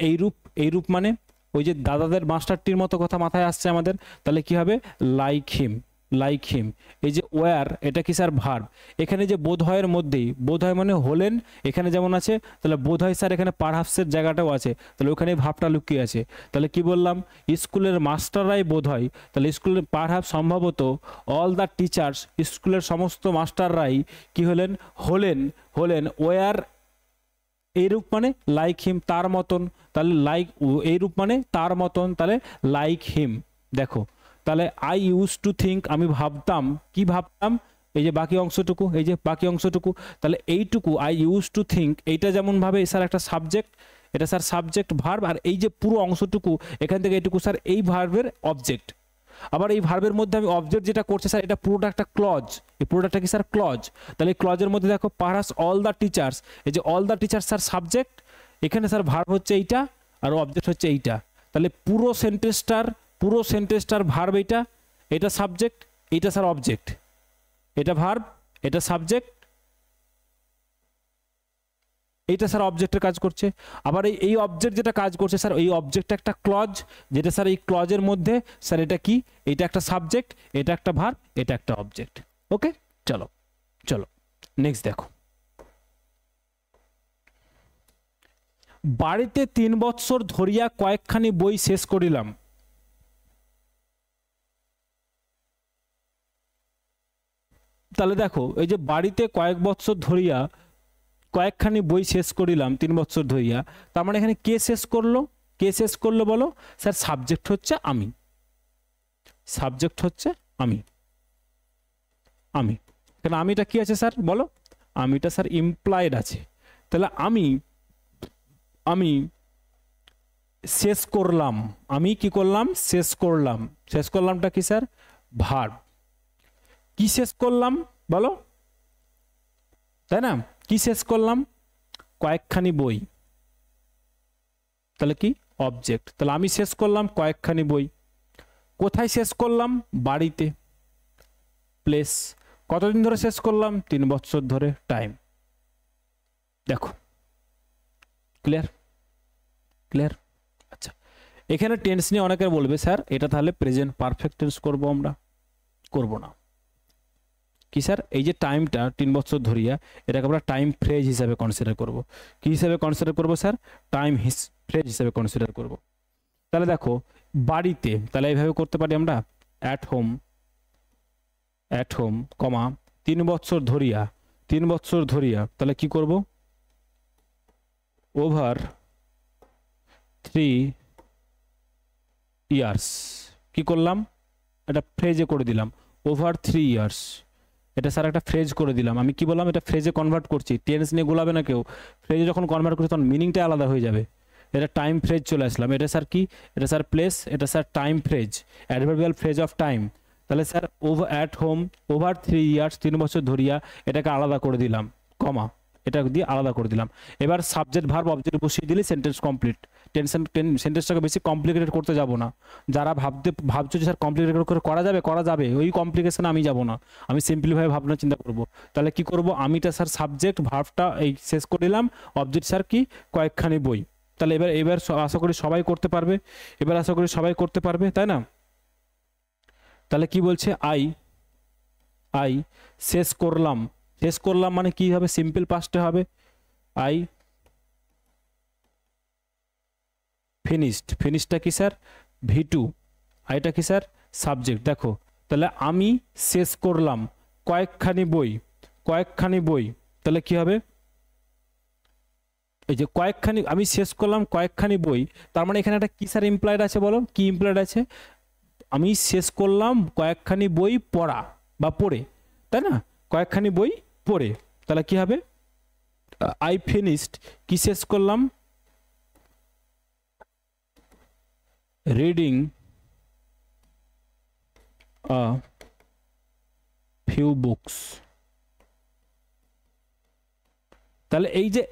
এইরূপ মানে ওই যে দাদাদের মাস্টারটির মতো কথা মাথায় আসছে আমাদের, তাহলে কি হবে লাইক হিম, এই যে ওয়্যার, এটা কি স্যার ভার্ব, এখানে যে বোধ হয়ের মধ্যেই, বোধ হয় মানে হলেন এখানে যেমন আছে, তাহলে বোধ হয় স্যার এখানে পারহাপসের জায়গাটাও আছে, তাহলে ওখানে ভাবটা লুকিয়ে আছে, তাহলে কি বললাম, স্কুলের মাস্টাররাই বোধ হয়, তাহলে স্কুলের পারহাপস সম্ভবত, অল দ্য টিচার্স স্কুলের সমস্ত মাস্টাররাই কি হলেন ওয়্যার এইরূপ মানে লাইক হিম তার মতন, তাহলে লাইক এইরূপ মানে তার মতন, তাহলে লাইক হিম, দেখো তাহলে আই ইউজ টু থিঙ্ক আমি ভাবতাম, কি ভাবতাম, এই যে বাকি অংশটুকু, তাহলে এইটুকু আই ইউজ টু থিঙ্ক, এইটা যেমন ভাবে স্যার একটা সাবজেক্ট, এটা স্যার সাবজেক্ট ভার্ব, আর এই যে পুরো অংশটুকু এখান থেকে এইটুকু স্যার এই ভার্বের অবজেক্ট, আবার এই ভার্বের মধ্যে আমি অবজেক্ট যেটা করছে স্যার এটা পুরোটা একটা ক্লজ, এই পুরোটা কি স্যার ক্লজ, তাহলে এই ক্লজের মধ্যে দেখো পারহাপস অল দ্য টিচার্স, এই যে all the teachers sir subject, এখানে স্যার ভার্ব হচ্ছে এইটা আর অবজেক্ট হচ্ছে এইটা, তাহলে পুরো সেন্টেন্সটার ভার্ব এটা সাবজেক্ট, এইটা স্যার অবজেক্ট, এটা ভার্ব, এটা সাবজেক্ট, এইটা স্যার অবজেক্টের কাজ করছে, আবার এই অবজেক্ট যেটা কাজ করছে স্যার এই অবজেক্টটা একটা ক্লজ, যেটা স্যার এই ক্লজের মধ্যে স্যার এটা কি, এটা একটা সাবজেক্ট, এটা একটা ভার্ব, এটা একটা অবজেক্ট, ওকে চলো নেক্সট দেখো, বাড়িতে 3 বৎসর ধরিয়া কয়েকখানি বই শেষ করিলাম, তাহলে দেখো এই যে বাড়িতে কয়েক বৎসর ধরিয়া কয়েকখানি বই শেষ করিলাম 3 বৎসর ধরিয়া, তার মানে এখানে কে শেষ করলো বলো, স্যার সাবজেক্ট হচ্ছে আমি, এখানে আমিটা কি আছে স্যার বলো, আমিটা স্যার ইমপ্লয়েড আছে, তাহলে আমি শেষ করলাম, আমি কি করলাম শেষ করলামটা কি স্যার ভার্ব, কি শেষ করলাম বলো, তাই না, কি শেষ করলাম কয়েকখানি বই, তাহলে কি অবজেক্ট, তাহলে আমি শেষ করলাম কয়েকখানি বই, কোথায় শেষ করলাম বাড়িতে, প্লেস, কতদিন ধরে শেষ করলাম 3 বছর ধরে, টাইম, দেখো ক্লিয়ার, আচ্ছা এখানে টেন্স নিয়ে অনেকে বলবে স্যার এটা তাহলে প্রেজেন্ট পারফেক্ট টেন্স করব, আমরা করব না, কি স্যার এই যে টাইমটা 3 বছর ধরিয়া এটাকে আমরা টাইম ফ্রেজ হিসাবে কনসিডার করব, কি হিসাবে কনসিডার করব স্যার টাইম ফ্রেজ হিসাবে কনসিডার করব, তাহলে দেখো বাড়িতে, তাহলে এইভাবে করতে পারি আমরা অ্যাট হোম কমা 3 বছর ধরিয়া, তাহলে কি করব ওভার 3 ইয়ার্স, কি করলাম এটা ফ্রেজে করে দিলাম ওভার 3 ইয়ার্স, এটা স্যার একটা ফ্রেজ করে দিলাম, আমি কি বললাম এটা ফ্রেজে কনভার্ট করছি, টেন্স নিয়ে গোলাবে না কেউ, ফ্রেজে যখন কনভার্ট করছি তখন মিনিংটা আলাদা হয়ে যাবে, এটা টাইম ফ্রেজ চলে আসলাম, এটা স্যার কি, এটা স্যার প্লেস, এটা sir time phrase, adverbial phrase of time, তাহলে sir at home over 3 years 3 বছর ধরিয়া এটাকে আলাদা করে দিলাম, কমা এটা দিয়ে আলাদা করে দিলাম, এবার সাবজেক্ট ভার্ব অবজেক্ট বসিয়ে দিলে সেন্টেন্স কমপ্লিট, সেন্টেন্সটাকে বেশি কমপ্লিকেটেড করতে যাব না, যারা ভাবছো যে স্যার কমপ্লিকেটেড করে করা যাবে ওই কমপ্লিকেশনে আমি যাব না, আমি সিম্পলিভাবে ভাবনা চিন্তা করব, তাহলে কি করব আমিটা স্যার সাবজেক্ট ভার্বটা এই শেষ করে দিলাম, অবজেক্ট স্যার কি কয়েকখানি বই, তাহলে এবার আশা করি সবাই করতে পারবে, তাই না, তাহলে কি বলছে আই শেষ করলাম শেষ করলাম মানে কি হবে, সিম্পল পাস্টে হবে আই ফিনিশড। ফিনিশটা কি স্যার, V2, আইটা কি স্যার সাবজেক্ট। দেখো তাহলে আমি শেষ করলাম কয়েকখানি বই, কয়েকখানি বই, তাহলে কি হবে, এই যে কয়েকখানি আমি শেষ করলাম কয়েকখানি বই, তার মানে এখানে একটা কি স্যার ইমপ্লয়েড আছে, বলো কি ইমপ্লয়েড আছে, আমি শেষ করলাম কয়েকখানি বই পড়া বা পড়ে, তাই না, কয়েকখানি বই পড়ে, তাহলে কি হবে, আই ফিনিশড কি শেষ করলাম, রিডিং আ ফিউ বুকস। তাহলে এই যে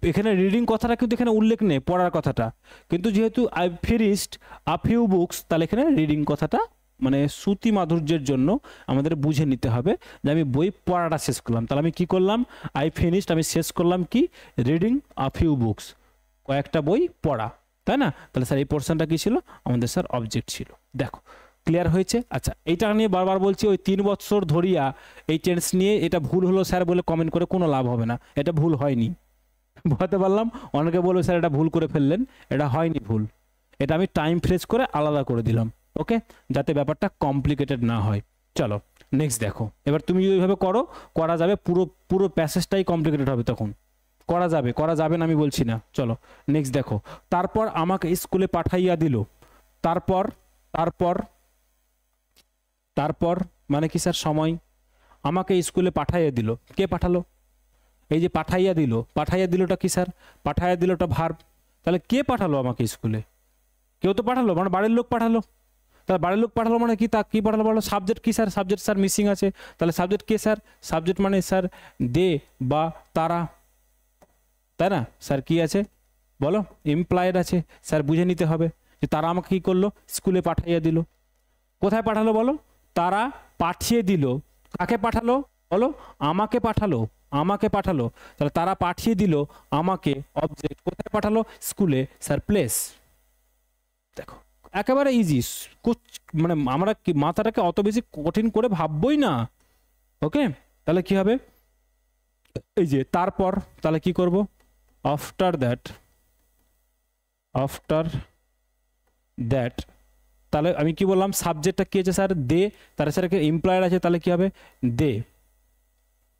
এখানে রিডিং কথাটা কিন্তু এখানে উল্লেখ নেই, পড়ার কথাটা, কিন্তু যেহেতু I finished a few books, তাহলে এখানে রিডিং কথাটা মানে শ্রুতি মাধুর্যের জন্য আমাদের বুঝে নিতে হবে যে আমি বই পড়াটা শেষ করলাম। তাহলে আমি কি করলাম, আই ফিনিশড আমি শেষ করলাম কি, রিডিং আ ফিউ বুকস, কয়েকটা বই পড়া, তাই না। তাহলে স্যার এই পোর্শনটা কি ছিল, আমাদের স্যার অবজেক্ট ছিল। দেখো ক্লিয়ার হয়েছে। আচ্ছা এইটা নিয়ে বারবার বলছি, ওই 3 বছর ধরিয়া এই টেন্স নিয়ে এটা ভুল হলো স্যার বলে কমেন্ট করে কোনো লাভ হবে না, এটা ভুল হয়নি, বলতে পারলাম। অনেকে বলবে স্যার এটা ভুল করে ফেললেন, এটা হয়নি ভুল, এটা আমি টাইম ফ্রেজ করে আলাদা করে দিলাম, ওকে, যাতে ব্যাপারটা কমপ্লিকেটেড না হয়। চলো নেক্সট দেখো, এবার তুমি ওইভাবে করো, করা যাবে, পুরো পুরো প্যাসেজটাই কমপ্লিকেটেড হবে তখন, করা যাবে, করা যাবে না আমি বলছি না। চলো নেক্সট দেখো, তারপর আমাকে স্কুলে পাঠাইয়া দিল, তারপর তারপর তারপর মানে কি স্যার সময়, আমাকে স্কুলে পাঠাইয়া দিল, কে পাঠালো, এই যে পাঠাইয়া দিল, পাঠাইয়া দিলটা কি স্যার, পাঠাইয়া দিলটা ভার্ব, তাহলে কে পাঠালো আমাকে স্কুলে, কেউ তো পাঠালো, মানে বাড়ির লোক পাঠালো, তাহলে বাড়ির লোক পাঠালো মানে কি, তা কি পাঠালো বলো, সাবজেক্ট কি স্যার, সাবজেক্ট স্যার মিসিং আছে, তাহলে সাবজেক্ট কে স্যার, সাবজেক্ট মানে স্যার দে বা তারা, তাই না স্যার, কি আছে বলো, ইমপ্লয়েড আছে, স্যার বুঝে নিতে হবে যে তারা আমাকে কি করলো, স্কুলে পাঠাইয়া দিল, কোথায় পাঠালো বলো, তারা পাঠিয়ে দিল, কাকে পাঠালো বলো, আমাকে পাঠালো, আমাকে পাঠালো, তাহলে তারা পাঠিয়ে দিল আমাকে, অবজেক্ট, কোথায় পাঠালো, স্কুলে, স্যার প্লেস। দেখো একেবারে ইজি, মানে আমরা কি মাথাটাকে অত বেশি কঠিন করে ভাববই না, ওকে। তাহলে কি হবে, এই যে তারপর, তাহলে কি করব, আফটার দ্যাট, আফটার দ্যাট, তাহলে আমি কি বললাম, সাবজেক্টটা কি আছে স্যার দে, তার স্যার এমপ্লয়ার আছে, তাহলে কি হবে দে,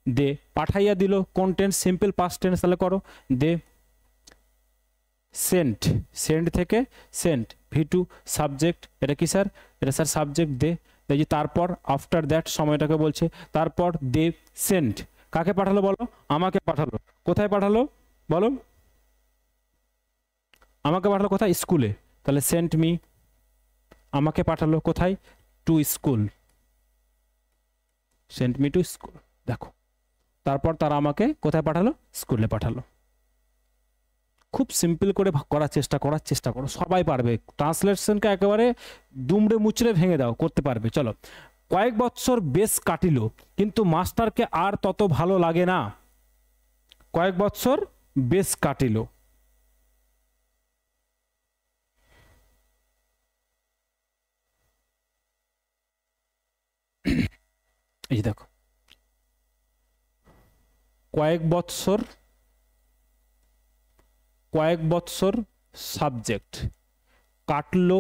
দে পাঠাইয়া দিল, কোন টেন্স, সিম্পল পাস্ট টেন্স, তাহলে করো দে সেন্ট, সেন্ট থেকে সেন্ট, V2 সাবজেক্ট, এটা কি স্যার, এটা স্যার সাবজেক্ট দে, এই যে তারপর আফটার দ্যাট সময়টাকে বলছে, তারপর দে সেন্ট, কাকে পাঠালো বলো, আমাকে পাঠালো, কোথায় পাঠালো বলো, আমাকে পাঠালো কোথায়, স্কুলে, তাহলে সেন্ট মি, আমাকে পাঠালো কোথায়, to school, sent me to school. দেখো তারপর তারা আমাকে কোথায় পাঠালো, স্কুলে পাঠালো। খুব সিম্পল করে করার চেষ্টা করো, সবাই পারবে, ট্রান্সলেশনকে একেবারে দুমড়ে মুচড়ে ভেঙে দাও, করতে পারবে। চলো, কয়েক বছর বেশ কাটিল কিন্তু মাস্টারকে আর তত ভালো লাগে না, কয়েক বছর বেশ কাটিল, এই দেখো কয়েক বছর, কয়েক বছর সাবজেক্ট, কাটলো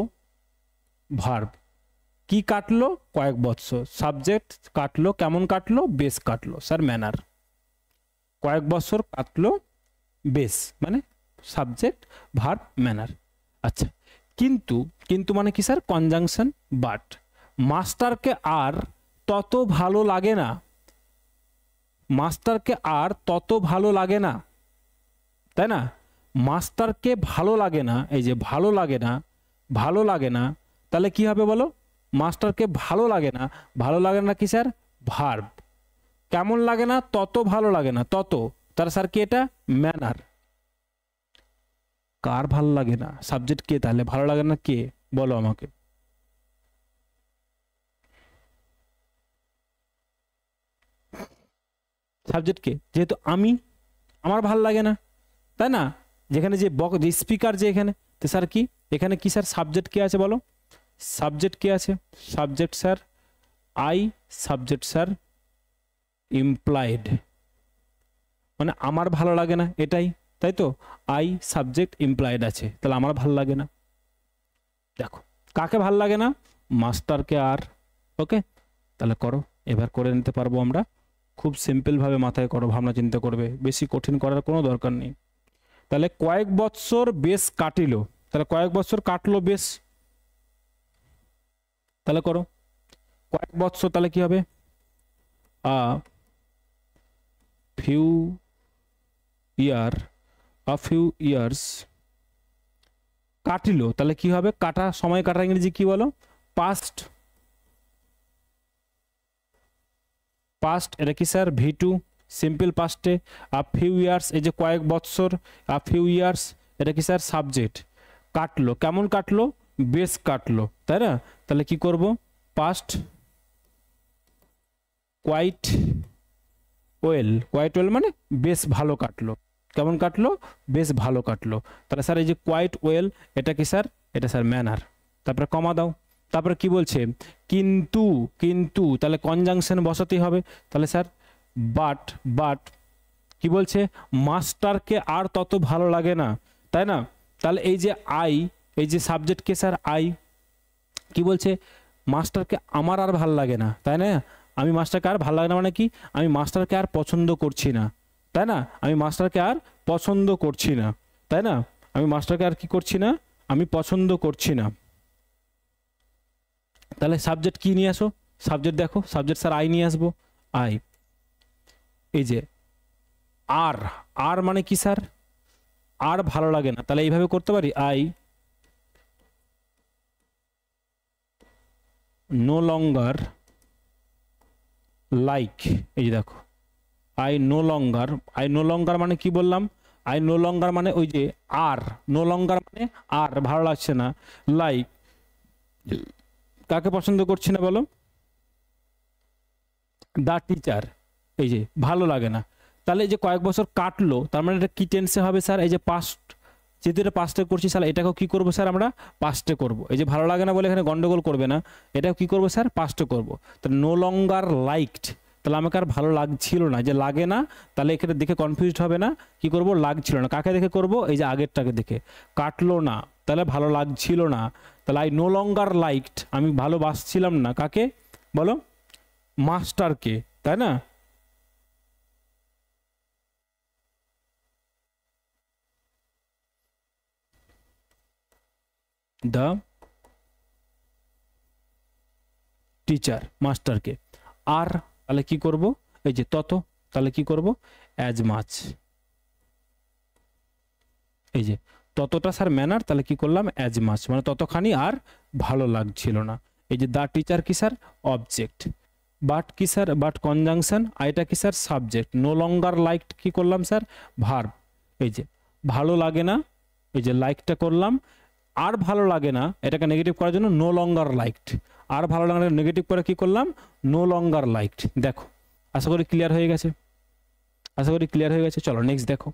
ভার্ব, কি কাটলো, কয়েক বছর, সাবজেক্ট কাটলো, কেমন কাটলো, বেশ কাটলো, স্যার ম্যানার, কয়েক বছর কাটলো বেশ মানে সাবজেক্ট ভার্ব ম্যানার। আচ্ছা কিন্তু, কিন্তু মানে কি স্যার কনজাংশন, বাট মাস্টারকে আর তত ভালো লাগে না, মাস্টারকে আর তত ভালো লাগে না, তাই না, মাস্টারকে ভালো লাগে না, এই যে ভালো লাগে না, ভালো লাগে না, তাহলে কি হবে বলো, মাস্টারকে ভালো লাগে না, ভালো লাগে না কি স্যার ভার্ব, কেমন লাগে না, তত ভালো লাগে না, তত, তার স্যার কি এটা ম্যানার, কার ভালো লাগে না, সাবজেক্ট কে, তাহলে ভালো লাগে না কে বলো আমাকে, সাবজেক্ট কে, যেহেতু আমি, আমার ভালো লাগে না, তাই না, যেখানে যে যে স্পিকার যে এখানে, তো স্যার কি এখানে কি স্যার সাবজেক্ট কে আছে বলো, সাবজেক্ট কে আছে, subject sir I, subject sir employed, মানে আমার ভালো লাগে না, এটাই, তাই তো। আই সাবজেক্ট ইমপ্লয়েড আছে, তাহলে আমার ভালো লাগে না। দেখো কাকে ভাল লাগে না, মাস্টারকে। আর ওকে, তাহলে করো, এবার করে নিতে পারবো আমরা। খুব সিম্পল ভাবে মাথায় করো, ভাবনা চিন্তা করবে, বেশি কঠিন করার কোনো দরকার নেই। তাহলে কয়েক বৎসর বেশ কাটিল, তাহলে কয়েক বছর কাটলো বেশ, তাহলে করো কয়েক বৎসর, তাহলে কি হবে, a few year, a few years কাটিল, তাহলে কি হবে, কাটা, সময় কাটা ইংরেজি কি বলো, পাস্ট। পাস্ট এটা কি স্যার, ভি2, সিম্পল পাস্টে। আ ফিউ ইয়ার্স, এই যে কয়েক বৎসর, আ ফিউ ইয়ার্স এটা কি স্যার, সাবজেক্ট। কাটলো, কেমন কাটলো, বেশ কাটলো, তাই না। তাহলে কি করব, passed quite well, quite well মানে বেশ ভালো কাটলো, কেমন কাটলো, বেশ ভালো কাটলো। তাহলে স্যার এই যে কোয়াইট ওয়েল এটা কি স্যার, এটা স্যার ম্যানার। তারপরে কমা দাও, তারপরে কি বলছে, কিন্তু, কিন্তু তাহলে কনজাংশন বসাতেই হবে। তাহলে স্যার বাট, বাট কি বলছে, মাস্টারকে আর তত ভালো লাগে না, তাই না। তাহলে এই যে আই, এই যে সাবজেক্টকে স্যার আই, কি বলছে, মাস্টারকে আমার আর ভাল লাগে না, তাই না। আমি মাস্টারকে আর ভালো লাগে না মানে কি, আমি মাস্টারকে আর পছন্দ করছি না, তাই না। আমি মাস্টারকে আর পছন্দ করছি না, তাই না। আমি মাস্টারকে আর কি করছি না, আমি পছন্দ করছি না। তাহলে সাবজেক্ট কি নিয়ে আসো, সাবজেক্ট দেখো, সাবজেক্ট স্যার আই নিয়ে আসবো, আই। এই যে আর, আর মানে কি স্যার, আর ভালো লাগে না, তাহলে এইভাবে করতে পারি, আই নো লঙ্গার লাইক। এই যে দেখো, I no longer, I no longer মানে কি বললাম, আই নো লঙ্গার মানে ওই যে আর, নো লঙ্গার মানে আর ভালো লাগছে না, লাইক কাকে পছন্দ করছি না বলো, দা টিচার, এই যে ভালো লাগে না। তাহলে এই যে কয়েক বছর কাটলো, তার মানে এটা কি টেন্সে হবে স্যার, এই যে পাস্ট, যেহেতু এটা পাস্টে করছি স্যার, এটাকেও কি করবো স্যার, আমরা পাস্টে করব। এই যে ভালো লাগে না বলে এখানে গন্ডগোল করবে না, এটাও কি করবো স্যার, পাস্টে করব। তাহলে নো লঙ্গার লাইকড, তাহলে আমাকে আর ভালো লাগছিল না, যে লাগে না, তাহলে এখানে দেখে কনফিউজড হবে না, কি করব, লাগছিল না, কাকে দেখে করব, এই যে আগেরটাকে দেখে, কাটলো না তাহলে ভালো লাগছিল না, তাহলে আই নো লঙ্গার লাইকড, আমি ভালোবাসছিলাম না, কাকে বলো, মাস্টারকে, তাই না। দ্য টিচার, মাস্টারকে। আর তাহলে কি করব, এই যে তত, তাহলে কি করব, অ্যাজ মাচ, এই যে ততটা স্যার ম্যানার, তাহলে কি করলাম, অ্যাজ মাচ মানে ততখানি আর ভালো লাগছিল না। এই যে দা টিচার কি স্যার, অবজেক্ট। বাট কি স্যার, বাট কনজাংশন, আইটা কি sir, subject. No longer liked কি করলাম স্যার, ভার্ব। এই যে ভালো লাগে না, এই যে লাইকটা করলাম, আর ভালো লাগে না এটাকে নেগেটিভ করার জন্য নো লঙ্গার লাইকড, আর ভালো লাগে না নেগেটিভ করে কি করলাম, নো লঙ্গার লাইকড। দেখো আশা করি ক্লিয়ার হয়ে গেছে, আশা করি ক্লিয়ার হয়ে গেছে। চলো নেক্সট দেখো,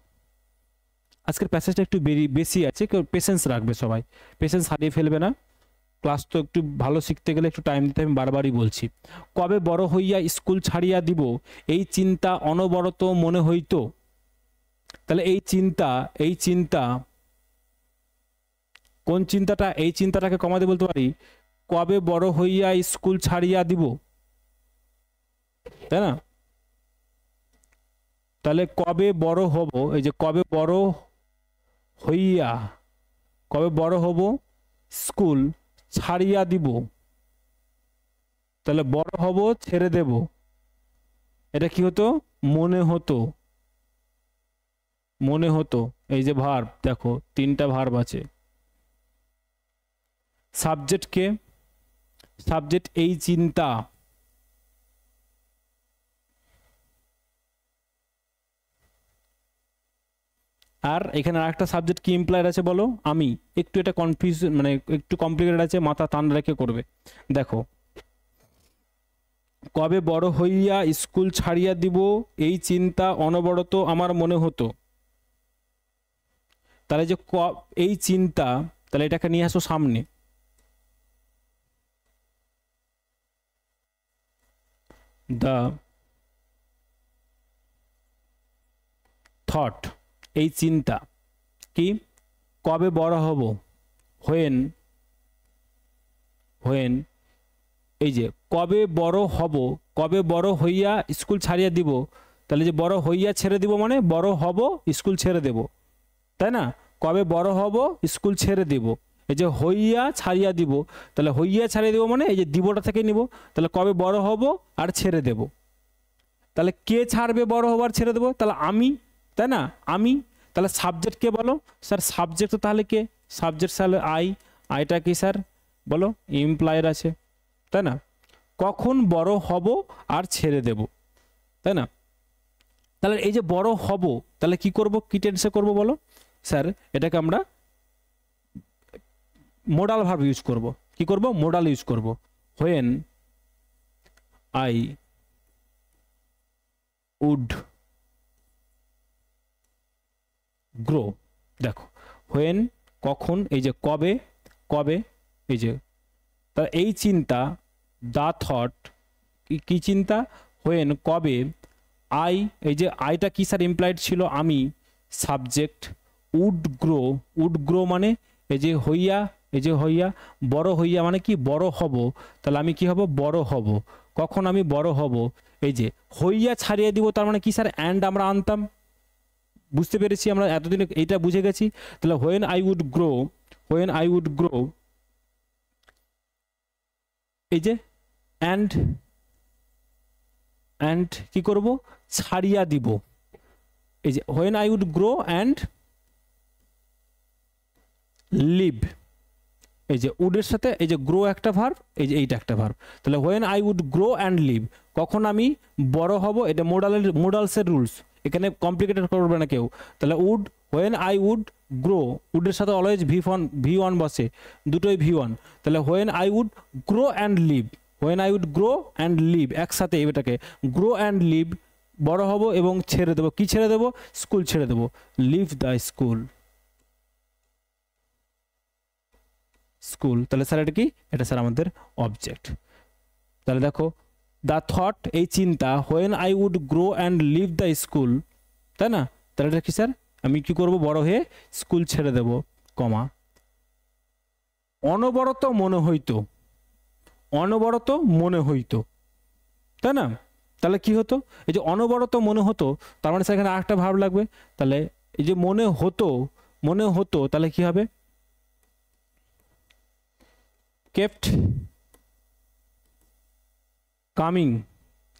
আজকের প্যাসেজটা একটু বেশি আছে, কেউ পেশেন্স রাখবে, সবাই পেশেন্স হারিয়ে ফেলবে না। ক্লাস তো একটু ভালো শিখতে গেলে একটু টাইম দিতে আমি বারবারই বলছি। কবে বড় হইয়া স্কুল ছাড়িয়া দিব, এই চিন্তা অনবরত মনে হইতো। তাহলে এই চিন্তা, এই চিন্তা, কোন চিন্তাটা, এই চিন্তাটাকে কমাতে বলতে পারি, কবে বড় হইয়া স্কুল ছাড়িয়া দিব, তাই না। তাহলে কবে বড় হব, এই যে কবে বড় হইয়া, কবে বড় হব, স্কুল ছাড়িয়া দিব, তাহলে বড় হব ছেড়ে দেব, এটা কি হতো, মনে হতো, মনে হতো। এই যে ভার্ব দেখো, তিনটা ভার্ব আছে। সাবজেক্ট কে, সাবজেক্ট এই চিন্তা, আর এখানে আরেকটা সাবজেক্ট কি ইমপ্লয়েড আছে বলো, আমি। একটু এটা কনফিউশন মানে একটু কমপ্লিকেটেড আছে, মাথা টান রেখে করবে। দেখো কবে বড় হইয়া স্কুল ছাড়িয়া দিব, এই চিন্তা অনবরত আমার মনে হতো। তাহলে যে এই চিন্তা, তাহলে এটাকে নিয়ে আসো সামনে, the থট, এই চিন্তা কি, কবে বড় হব, হোয়েন, হোয়েন, এই যে কবে বড় হব, কবে বড় হইয়া স্কুল ছাড়িয়া দিব, তাহলে যে বড় হইয়া ছেড়ে দিব মানে বড় হব স্কুল ছেড়ে দেব, তাই না? কবে বড় হব স্কুল ছেড়ে দিব, এই যে হইয়া ছাড়িয়া দিব, তাহলে হইয়া ছাড়িয়ে দেব মানে এই যে দিবটা থেকে নিব, তাহলে কবে বড় হব আর ছেড়ে দেব, তাহলে কে ছাড়বে বড় হবার ছেড়ে দেবো, তাহলে আমি, তাই না? আমি, তাহলে সাবজেক্ট কে বলো স্যার, সাবজেক্ট তো তাহলে কে, সাবজেক্ট তাহলে আইটা কি স্যার বলো, ইমপ্লয়ের আছে, তাই না? কখন বড় হব আর ছেড়ে দেব, তাই না? তাহলে এই যে বড় হব, তাহলে কি করব, কি টেন্সে করব বলো স্যার, এটাকে আমরা মোডাল ভার্ব ইউজ করব। কি করব, মোডাল ইউজ করব। হোয়েন আই উড গ্রো, দেখো হোয়েন কখন, এই যে কবে, কবে, এই যে তাহলে এই চিন্তা, দা থট, কি চিন্তা, হোয়েন কবে, আই, এই যে আইটা কি স্যার ইমপ্লয়েড ছিল আমি, সাবজেক্ট, উড গ্রো মানে এই যে হইয়া, এই যে হইয়া, বড় হইয়া মানে কি বড় হব, তাহলে আমি কি হব বড় হব, কখন আমি বড় হব, এই যে হইয়া ছাড়িয়ে দিব তার মানে কি স্যার অ্যান্ড আমরা আনতাম, বুঝতে পেরেছি আমরা এতদিনে এইটা বুঝে গেছি। তাহলে when I would grow, when I would grow, এই যে অ্যান্ড, অ্যান্ড কি করব ছাড়িয়া দিব, এই যে when I would grow and leave, এই যে উডের সাথে এই যে গ্রো একটা ভার্ব, এই যে এইটা একটা ভার্ব, তাহলে when I would grow and leave, কখন আমি বড় হব, এটা মোডালসের রুলস, এখানে কমপ্লিকেটেড করবে না কেউ। তাহলে would, when I would grow, উডের সাথে অলওয়েজ ভি ওয়ান বসে, দুটোই ভি ওয়ান, তাহলে when I would grow and live, when I would grow and live, একসাথে এটাকে গ্রো অ্যান্ড লিভ, বড় হব এবং ছেড়ে দেবো, কি ছেড়ে দেবো, স্কুল ছেড়ে দেবো, লিভ দ্য স্কুল, স্কুল, তাহলে স্যার এটা কি, এটা স্যার আমাদের অবজেক্ট। তাহলে দেখো দ্য থট, এই চিন্তা, when I would grow and leave the school, তাই না? তাহলে এটা কি স্যার, আমি কি করব বড় হয়ে স্কুল ছেড়ে দেব, কমা, অনবরত মনে হইতো, অনবরত মনে হইতো, তাই না? তাহলে কি হতো, এই যে অনবরত মনে হতো, তার মানে স্যার এখানে আরেকটা ভার্ব লাগবে, তাহলে এই যে মনে হতো, মনে হতো, তাহলে কি হবে, কেপ্ট কামিং,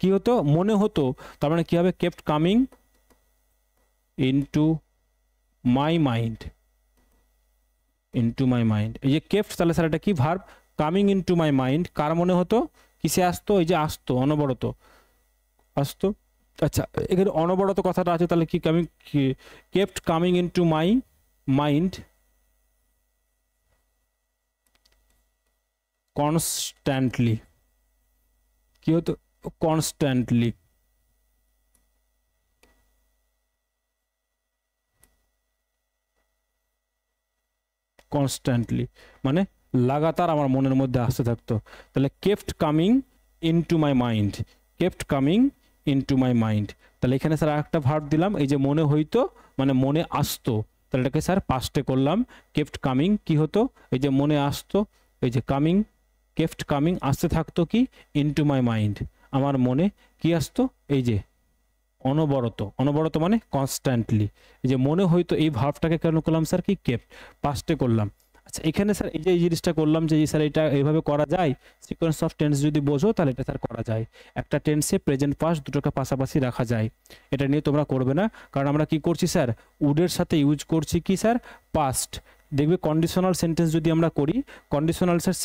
কি হতো মনে হতো, তার মানে কি হবে, kept coming into my mind, into my mind, এই যে কেপ্ট, তাহলে স্যার এটা কি verb, coming into my mind, কার মনে হতো, কিসে আসতো, এই যে আসতো, অনবরত আসতো। আচ্ছা এখানে অনবরত কথাটা আছে, তাহলে কি coming, kept coming into my mind constantly, কি হতো, কনস্ট্যান্টলি, কনস্ট্যান্টলি মানে লাগাতার আমার মনের মধ্যে আসতে থাকতো, তাহলে kept coming into my mind, kept coming into my mind, তাহলে এখানে স্যার একটা ভার্ব দিলাম, এই যে মনে হইতো মানে মনে আসতো, তাহলে এটাকে স্যার পাস্টে করলাম, কেপ্ট কামিং কি হতো, এই যে মনে আসতো, এই যে কামিং, কেপ্ট কামিং আসতে থাকতো কি, ইনটু মাই মাইন্ড, আমার মনে কি আসতো, এই যে অনবরত, অনবরত মানে কনস্ট্যান্টলি, এই যে মনে হইতো, এই ভার্বটাকে কেন করলাম স্যার কি, কেপ্ট, পাস্টে করলাম। আচ্ছা এখানে স্যার এই যে এই জিনিসটা করলাম যে স্যার এটা এইভাবে করা যায়, সিকোয়েন্স অফ টেন্স যদি বোঝো তাহলে এটা স্যার করা যায়, একটা টেন্সে প্রেজেন্ট পাস্ট দুটোকে পাশাপাশি রাখা যায়, এটা নিয়ে তোমরা করবে না, কারণ আমরা কি করছি স্যার, উডের সাথে ইউজ করছি কি স্যার, পাস্ট, দেখবে কন্ডিশনাল সেন্টেন্স যদি আমরা করি, কন্ডিশনালসের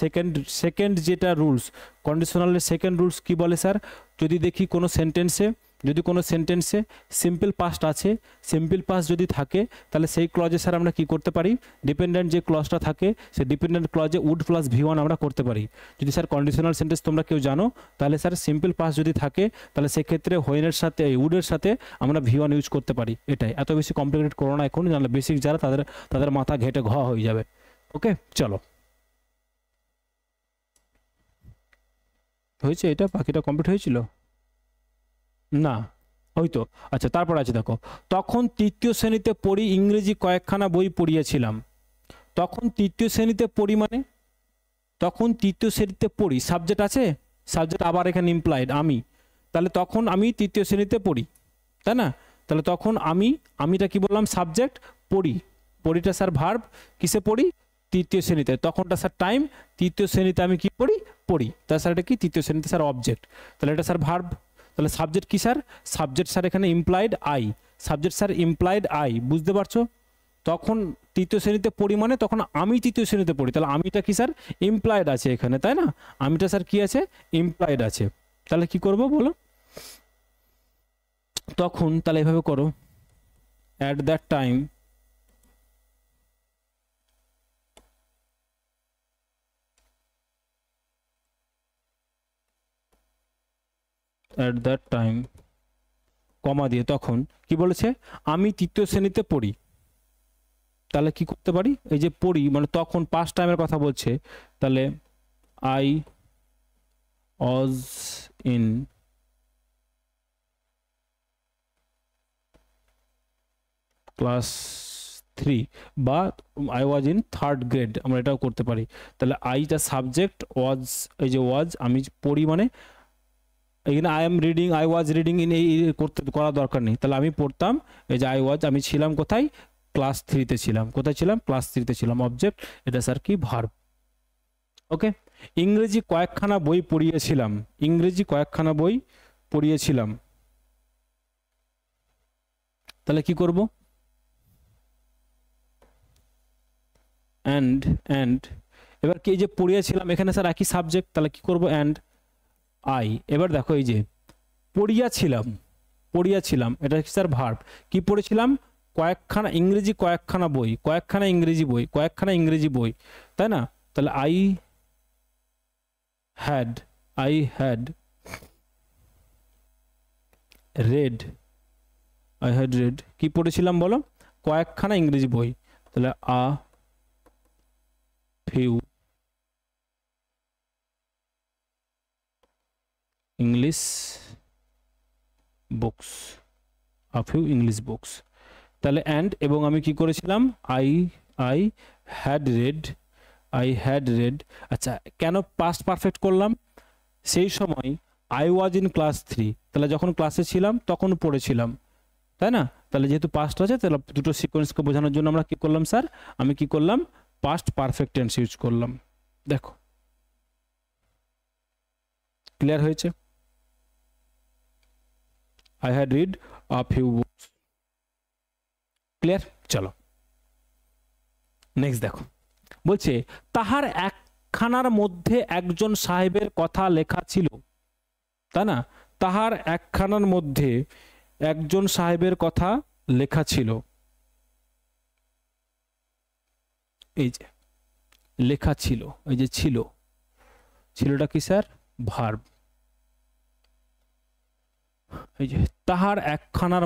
সেকেন্ড যেটা রুলস, কন্ডিশনালের সেকেন্ড রুলস কি বলে স্যার, যদি দেখি কোনো সেন্টেন্সে, যদি কোনো সেন্টেন্সে সিম্পল পাস্ট আছে, সিম্পল পাস্ট যদি থাকে, তাহলে সেই ক্লজে স্যার আমরা কি করতে পারি, ডিপেন্ডেন্ট যে ক্লজটা থাকে সেই ডিপেন্ডেন্ট ক্লজে উড প্লাস ভি ওয়ান আমরা করতে পারি। যদি স্যার কন্ডিশনাল সেন্টেন্স তোমরা কেউ জানো, তাহলে স্যার সিম্পল পাস্ট যদি থাকে, তাহলে সেক্ষেত্রে হোয়েনের সাথে উডের সাথে আমরা ভি ওয়ান ইউজ করতে পারি, এটাই, এত বেশি কমপ্লিকেটেড করো না এখন, জানলে বেসিক যারা তাদের তাদের মাথা ঘেটে ঘ হয়ে যাবে। ওকে চলো, হয়েছে এটা, বাকিটা কমপ্লিট হয়েছিল না, হয়তো। আচ্ছা, তারপর আছে দেখো, তখন তৃতীয় শ্রেণীতে পড়ি, ইংরেজি কয়েকখানা বই পড়িয়েছিলাম। তখন তৃতীয় শ্রেণীতে পড়ি মানে তখন তৃতীয় শ্রেণীতে পড়ি, সাবজেক্ট আছে, সাবজেক্ট আবার এখানে ইমপ্লয়েড আমি, তাহলে তখন আমি তৃতীয় শ্রেণীতে পড়ি, তাই না? তাহলে তখন আমিটা কি বললাম, সাবজেক্ট, পড়ি, পড়িটা স্যার ভার্ব, কিসে পড়ি, তৃতীয় শ্রেণীতে, তখনটা স্যার টাইম, তৃতীয় শ্রেণীতে আমি কি পড়ি, পড়ি, তাহলে স্যার এটা কি, তৃতীয় শ্রেণীতে স্যার অবজেক্ট, তাহলে এটা স্যার ভার্ব, তাহলে সাবজেক্ট কি স্যার, সাবজেক্ট স্যার এখানে employed I, subject sir employed I, বুঝতে পারছো? তখন তৃতীয় শ্রেণীতে পড়ি মানে তখন আমি তৃতীয় শ্রেণীতে পড়ি, তাহলে আমিটা কি স্যার, ইমপ্লয়েড আছে এখানে, তাই না? আমিটা স্যার কি আছে, ইমপ্লয়েড আছে, তাহলে কি করব বলো, তখন তাহলে এভাবে করো, at that time, at that time, comma দিয়ে, তখন কি বলেছে, আমি তৃতীয় শ্রেণীতে পড়ি, তাহলে কি করতে পারি, এই যে পড়ি মানে তখন পাস্ট টাইমের কথা বলছে, তাহলে আই ওয়াজ ইন ক্লাস 3 বা I was in 3rd grade, আমরা এটাও করতে পারি। তাহলে আইটা সাবজেক্ট, ওয়াজ, এই যে ওয়াজ, আমি পড়ি মানে এখানে I am reading, I was reading, in এই করা দরকার নেই, তাহলে আমি পড়তাম, এই যে আই ওয়াজ, আমি ছিলাম কোথায়, ক্লাস 3-তে ছিলাম, কোথায় ছিলাম, ক্লাস 3-তে ছিলাম, অবজেক্ট, এটা স্যার কি, ভার্ব। ওকে, ইংরেজি কয়েকখানা বই পড়িয়েছিলাম, ইংরেজি কয়েকখানা বই পড়িয়েছিলাম, তাহলে কি করব, অ্যান্ড, এবার কি, এই যে পড়িয়েছিলাম এখানে স্যার একই সাবজেক্ট, তাহলে কি করব, অ্যান্ড আই, এবার দেখো এই যে পড়িয়াছিলাম এটা কি স্যার ভার্ব, কি পড়েছিলাম, কয়েকখানা ইংরেজি, কয়েকখানা বই, কয়েকখানা ইংরেজি বই, কয়েকখানা ইংরেজি বই, তাই না? তাহলে আই হ্যাড রেড, কি পড়েছিলাম বলো, কয়েকখানা ইংরেজি বই, তাহলে a few English books, English books, তাহলে অ্যান্ড, এবং আমি কি করেছিলাম, আই হ্যাড রেড, আচ্ছা কেন পাস্ট পারফেক্ট করলাম, সেই সময় আই ওয়াজ ইন ক্লাস 3, তাহলে যখন ক্লাসে ছিলাম তখন পড়েছিলাম, তাই না? তাহলে যেহেতু পাস্ট আছে, তাহলে দুটো সিকোয়েন্সকে বোঝানোর জন্য আমরা কি করলাম স্যার, আমি কি করলাম, পাস্ট পারফেক্ট টেন্স ইউজ করলাম। দেখো ক্লিয়ার হয়েছে, I had read a few books, clear. চলো নেক্সট দেখো, বলছে তাহার একখানার মধ্যে একজন সাহেবের কথা লেখা ছিল, তাই না? তাহার একখানার মধ্যে একজন সাহেবের কথা লেখা ছিল, এই যে লেখা ছিল, এই যে ছিলটা কি স্যার, ভার্ব, এই যে তাহার একখানার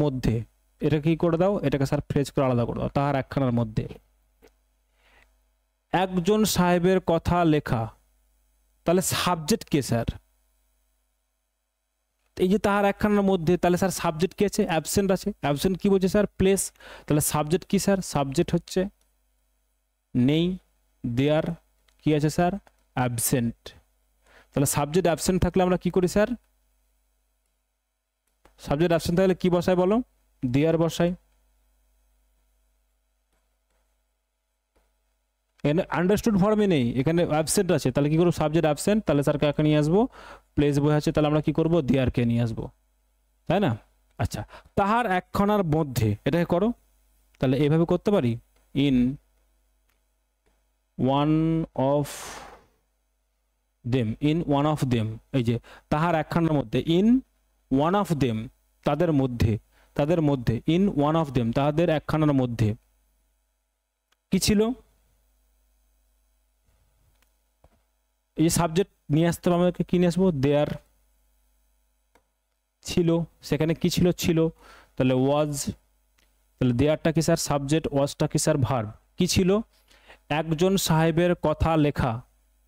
মধ্যে, এটা কি করে দাও, এটাকে স্যার ফ্রেজ করে আলাদা করে দাও, তাহার একখানার মধ্যে একজন সাহেবের কথা লেখা, তাহলে সাবজেক্ট কে স্যার, এই যে তাহার একখানার মধ্যে, তাহলে স্যার সাবজেক্ট কি আছে, অ্যাবসেন্ট আছে, অ্যাবসেন্ট কি বলছে স্যার, প্লেস, তাহলে সাবজেক্ট কি স্যার, সাবজেক্ট হচ্ছে নেই, দেয়ার কি আছে স্যার, অ্যাবসেন্ট, তাহলে সাবজেক্ট অ্যাবসেন্ট থাকলে আমরা কি করি স্যার, সাবজেক্ট অ্যাবসেন্ট থাকলে কি বসায় বলো, দেয়ার বসাই, এখানে আন্ডারস্টুড ফর্মে নেই, এখানে অ্যাবসেন্ট আছে, তাহলে কি করবো, সাবজেক্ট অ্যাবসেন্ট, তাহলে স্যার কাকে নিয়ে আসবো, প্লেস বই আছে, তাহলে আমরা কি করবো, দেয়ারকে নিয়ে আসবো, তাই না? আচ্ছা, তাহার একখানার মধ্যে, এটাকে করো, তাহলে এভাবে করতে পারি, ইন ওয়ান অফ দেম, এই যে তাহার একখানার মধ্যে, ইন ওয়ান অফ দেম, তাদের মধ্যে, ইন ওয়ান অফ দেম, তাদের একখানার মধ্যে কি ছিল, এই যে সাবজেক্ট নিয়ে আসতে হবে, আমাকে কি নিয়ে আসবো, দেয়ার ছিল, সেখানে কি ছিল, তাহলে ওয়াজ, তাহলে দেয়ারটা কি স্যার সাবজেক্ট, ওয়াজটা কি স্যার ভার্ব, কি ছিল, একজন সাহেবের কথা লেখা,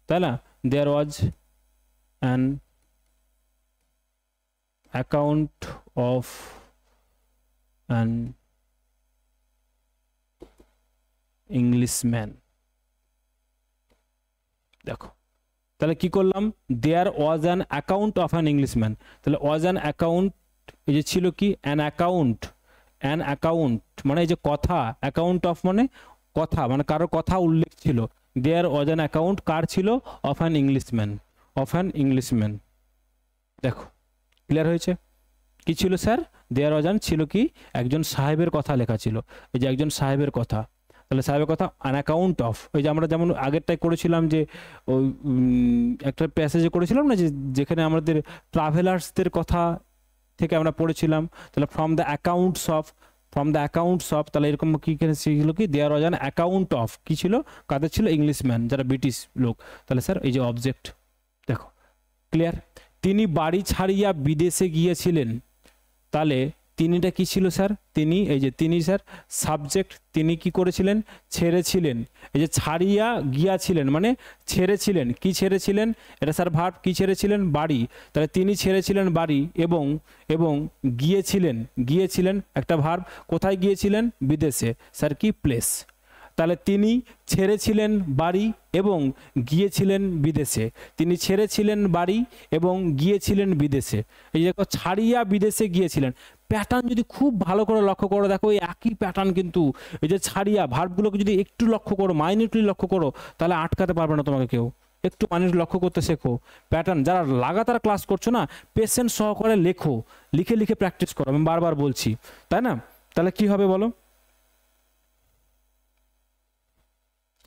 তাই না, there was an account of an Englishman. দেখো তাহলে কি করলাম, there was an account of an Englishman. তাহলে ওয়াজ অ্যান অ্যাকাউন্ট, এই যে ছিল কি অ্যান অ্যাকাউন্ট, অ্যান অ্যাকাউন্ট মানে এই যে কথা, অ্যাকাউন্ট অফ মানে কথা, মানে কারো কথা উল্লেখ ছিল। দেয়ার ওয়াজ অ্যান অ্যাকাউন্ট কার ছিল, of an Englishman, of an Englishman. দেখো ক্লিয়ার হয়েছে, কি ছিল স্যার, দেয়ার ওয়াজ অ্যান ছিল কি একজন সাহেবের কথা লেখা ছিল, এই যে একজন সাহেবের কথা। তাহলে সাহেবের কথা অ্যান অ্যাকাউন্ট অফ, ওই যে আমরা যেমন আগেরটাই করেছিলাম যে ওই একটা প্যাসেজে করেছিলাম না, যে যেখানে আমাদের ট্রাভেলার্সদের কথা থেকে আমরা পড়েছিলাম। তাহলে from the accounts of, from the accounts of, তাহলে এরকম কি ছিল কি দেয়ার ওয়াজ অ্যান অ্যাকাউন্ট অফ, কি ছিল কাদের ছিল, ইংলিশম্যান যারা ব্রিটিশ লোক। তাহলে স্যার এই যে অবজেক্ট, দেখো ক্লিয়ার। তিনি বাড়ি ছাড়িয়া বিদেশে গিয়েছিলেন, তাহলে তিনিটা কি ছিল স্যার, তিনি, এই যে তিনি স্যার সাবজেক্ট, তিনি কি করেছিলেন, ছেড়েছিলেন। এই যে ছাড়িয়া গিয়াছিলেন মানে ছেড়েছিলেন, কি ছেড়েছিলেন, এটা স্যার ভার্ব, কি ছেড়েছিলেন, বাড়ি। তাহলে তিনি ছেড়েছিলেন বাড়ি, এবং এবং গিয়েছিলেন, গিয়েছিলেন একটা ভার্ব, কোথায় গিয়েছিলেন, বিদেশে, স্যার কি প্লেস। তাহলে তিনি ছেড়েছিলেন বাড়ি এবং গিয়েছিলেন বিদেশে, তিনি ছেড়েছিলেন বাড়ি এবং গিয়েছিলেন বিদেশে। এই যে দেখো ছাড়িয়া বিদেশে গিয়েছিলেন, প্যাটার্ন যদি খুব ভালো করে লক্ষ্য করো, দেখো এই একই প্যাটার্ন কিন্তু। এই যে ছাড়িয়া ভার্বগুলোকে যদি একটু লক্ষ্য করো, মাইনিউটলি লক্ষ্য করো, তাহলে আটকাতে পারবে না তোমাকে কেউ। একটু মাইনিউটলি লক্ষ্য করতে শেখো প্যাটার্ন। যারা লাগাতার ক্লাস করছো না, পেশেন্স সহকারে লেখো, লিখে লিখে প্র্যাকটিস করো, আমি বারবার বলছি, তাই না। তাহলে কি হবে বলো,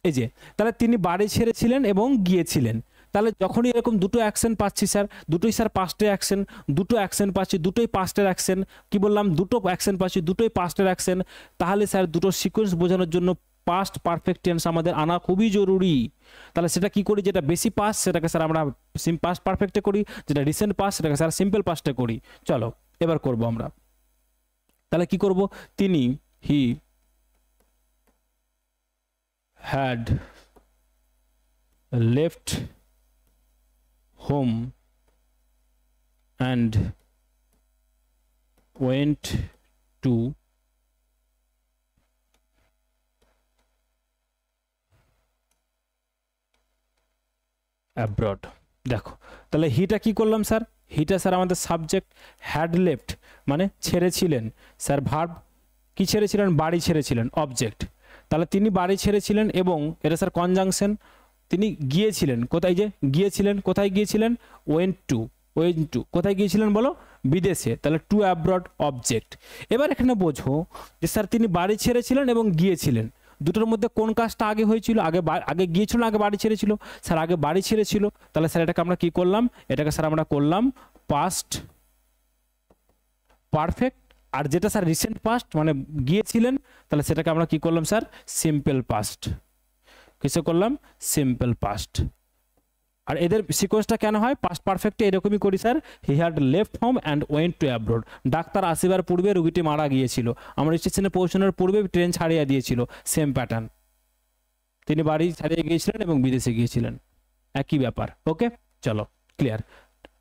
এই যে তাহলে তিনি বাড়ি ছেড়েছিলেন এবং গিয়েছিলেন। তাহলে যখনই এরকম দুটো অ্যাকশন পাচ্ছি স্যার, দুটোই স্যার পাস্টের অ্যাকশন, দুটো অ্যাকশন পাচ্ছি, দুটোই পাস্টের অ্যাকশন, কি বললাম, দুটো অ্যাকশন পাচ্ছি, দুটোই পাস্টের অ্যাকশন। তাহলে স্যার দুটো সিকোয়েন্স বোঝানোর জন্য পাস্ট পারফেক্ট টেন্স আমাদের আনা খুবই জরুরি। তাহলে সেটা কি করি, যেটা বেশি পাস্ট সেটাকে স্যার আমরা পাস্ট পারফেক্টে করি, যেটা রিসেন্ট পাস্ট সেটাকে স্যার সিম্পল পাস্টে করি। চলো এবার করব আমরা। তাহলে কি করব, তিনি, হি had left home and went to abroad। দেখো তাহলে হিটা কি করলাম স্যার, হিটা স্যার আমাদের সাবজেক্ট, হ্যাড লেফট মানে ছেড়েছিলেন, স্যার ভার্ব, কি ছেড়েছিলেন, বাড়ি ছেড়েছিলেন, অবজেক্ট। তাহলে তিনি বাড়ি ছেড়েছিলেন এবং এটা স্যার কনজাংশন, তিনি গিয়েছিলেন, কোথায়, যে গিয়েছিলেন, কোথায় গিয়েছিলেন, ওয়েন্ট টু, ওয়েন্ট টু কোথায় গিয়েছিলেন বলো, বিদেশে। তাহলে টু অ্যাব্রড অবজেক্ট। এবার এখানে বোঝো যে স্যার তিনি বাড়ি ছেড়েছিলেন এবং গিয়েছিলেন, দুটোর মধ্যে কোন কাজটা আগে হয়েছিল, আগে গিয়েছিল, আগে বাড়ি ছেড়েছিল, স্যার আগে বাড়ি ছেড়েছিল। তাহলে স্যার এটাকে আমরা কি করলাম, এটাকে স্যার আমরা করলাম পাস্ট পারফেক্ট। আর যেটা স্যার রিসেন্ট পাস্ট মানে গিয়েছিলেন, তাহলে সেটাকে আমরা কি করলাম স্যার, সিম্পল পাস্ট। কিসে করলাম, সিম্পল পাস্ট। আর এদের সিকোয়েন্সটা কেন হয়, পাস্ট পারফেক্টে এরকমই করি sir, he had left home and went to abroad. Doctor আসিবার পূর্বে রোগীটি মারা গিয়েছিল, আমার স্টেশনে পৌঁছানোর পূর্বে ট্রেন ছাড়িয়ে দিয়েছিল, সেম প্যাটার্ন। তিনি বাড়ি ছাড়িয়ে গিয়েছিলেন এবং বিদেশে গিয়েছিলেন, একই ব্যাপার। ওকে চলো ক্লিয়ার,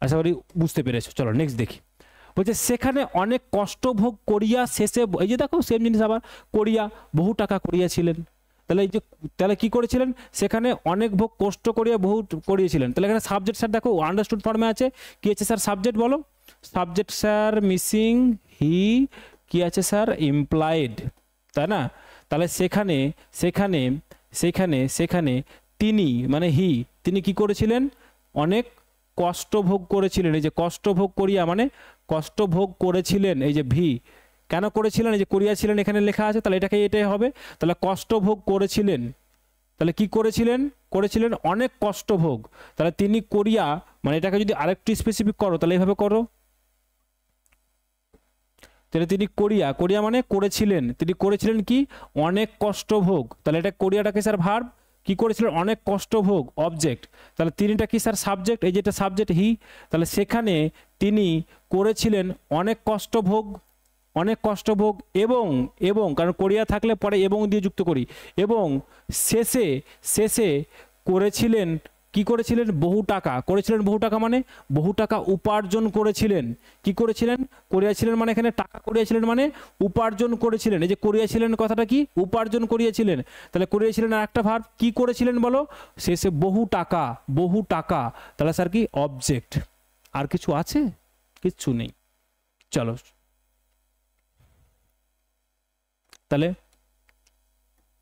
আশা করি বুঝতে পেরেছো। চলো নেক্সট দেখি। বলছে সেখানে অনেক কষ্ট ভোগ করিয়া শেষে, এই যে দেখো সেম জিনিস আবার, করিয়া বহু টাকা করিয়াছিলেন। তাহলে এই যে তাহলে কি করেছিলেন, সেখানে অনেক ভোগ কষ্ট করিয়া বহু করিয়েছিলেন। তাহলে এখানে সাবজেক্ট স্যার দেখো আন্ডারস্টুড ফর্মে আছে, কি আছে স্যার সাবজেক্ট বলো, সাবজেক্ট স্যার মিসিং, হি কি আছে স্যার ইমপ্লয়েড, তাই না। তাহলে সেখানে সেখানে সেখানে সেখানে তিনি মানে হি, তিনি কি করেছিলেন, অনেক কষ্ট ভোগ করেছিলেন। এই যে কষ্ট ভোগ করিয়া মানে কষ্ট ভোগ করেছিলেন, এই যে ভি, কেন করেছিলেন, এই যে করিয়াছিলেন এখানে লেখা আছে, তাহলে এটাকে এটাই হবে। তাহলে কষ্ট ভোগ করেছিলেন, তাহলে কি করেছিলেন, করেছিলেন অনেক কষ্ট ভোগ। তাহলে তিনি করিয়া মানে এটাকে যদি আরেকটু স্পেসিফিক করো, তাহলে এইভাবে করো, তাহলে তিনি করিয়া, করিয়া মানে করেছিলেন, তিনি করেছিলেন কি অনেক কষ্ট ভোগ। তাহলে এটা করিয়াটাকে স্যার ভার্ব, কি করেছিলেন অনেক কষ্ট ভোগ অবজেক্ট। তাহলে তিনিটা কি স্যার সাবজেক্ট, এই যেটা সাবজেক্ট হি। তাহলে সেখানে তিনি করেছিলেন অনেক কষ্ট ভোগ, অনেক কষ্ট ভোগ এবং এবং কারণ করিয়া থাকলে পরে এবং দিয়ে যুক্ত করি, এবং শেষে শেষে করেছিলেন কি করেছিলেন? বহু টাকা করেছিলেন। বহু টাকা মানে বহু টাকা উপার্জন করেছিলেন। কি করেছিলেন? করিয়াছিলেন মানে এখানে টাকা করিয়াছিলেন মানে উপার্জন করেছিলেন। এই যে করিয়াছিলেন কথাটা কি? উপার্জন করিয়াছিলেন। তাহলে করিয়াছিলেন আর একটা ভার্ব, কি করেছিলেন বলো? শেষে বহু টাকা, বহু টাকা। তাহলে স্যার কি? অবজেক্ট। আর কিছু আছে? কিচ্ছু নেই। চলো তাহলে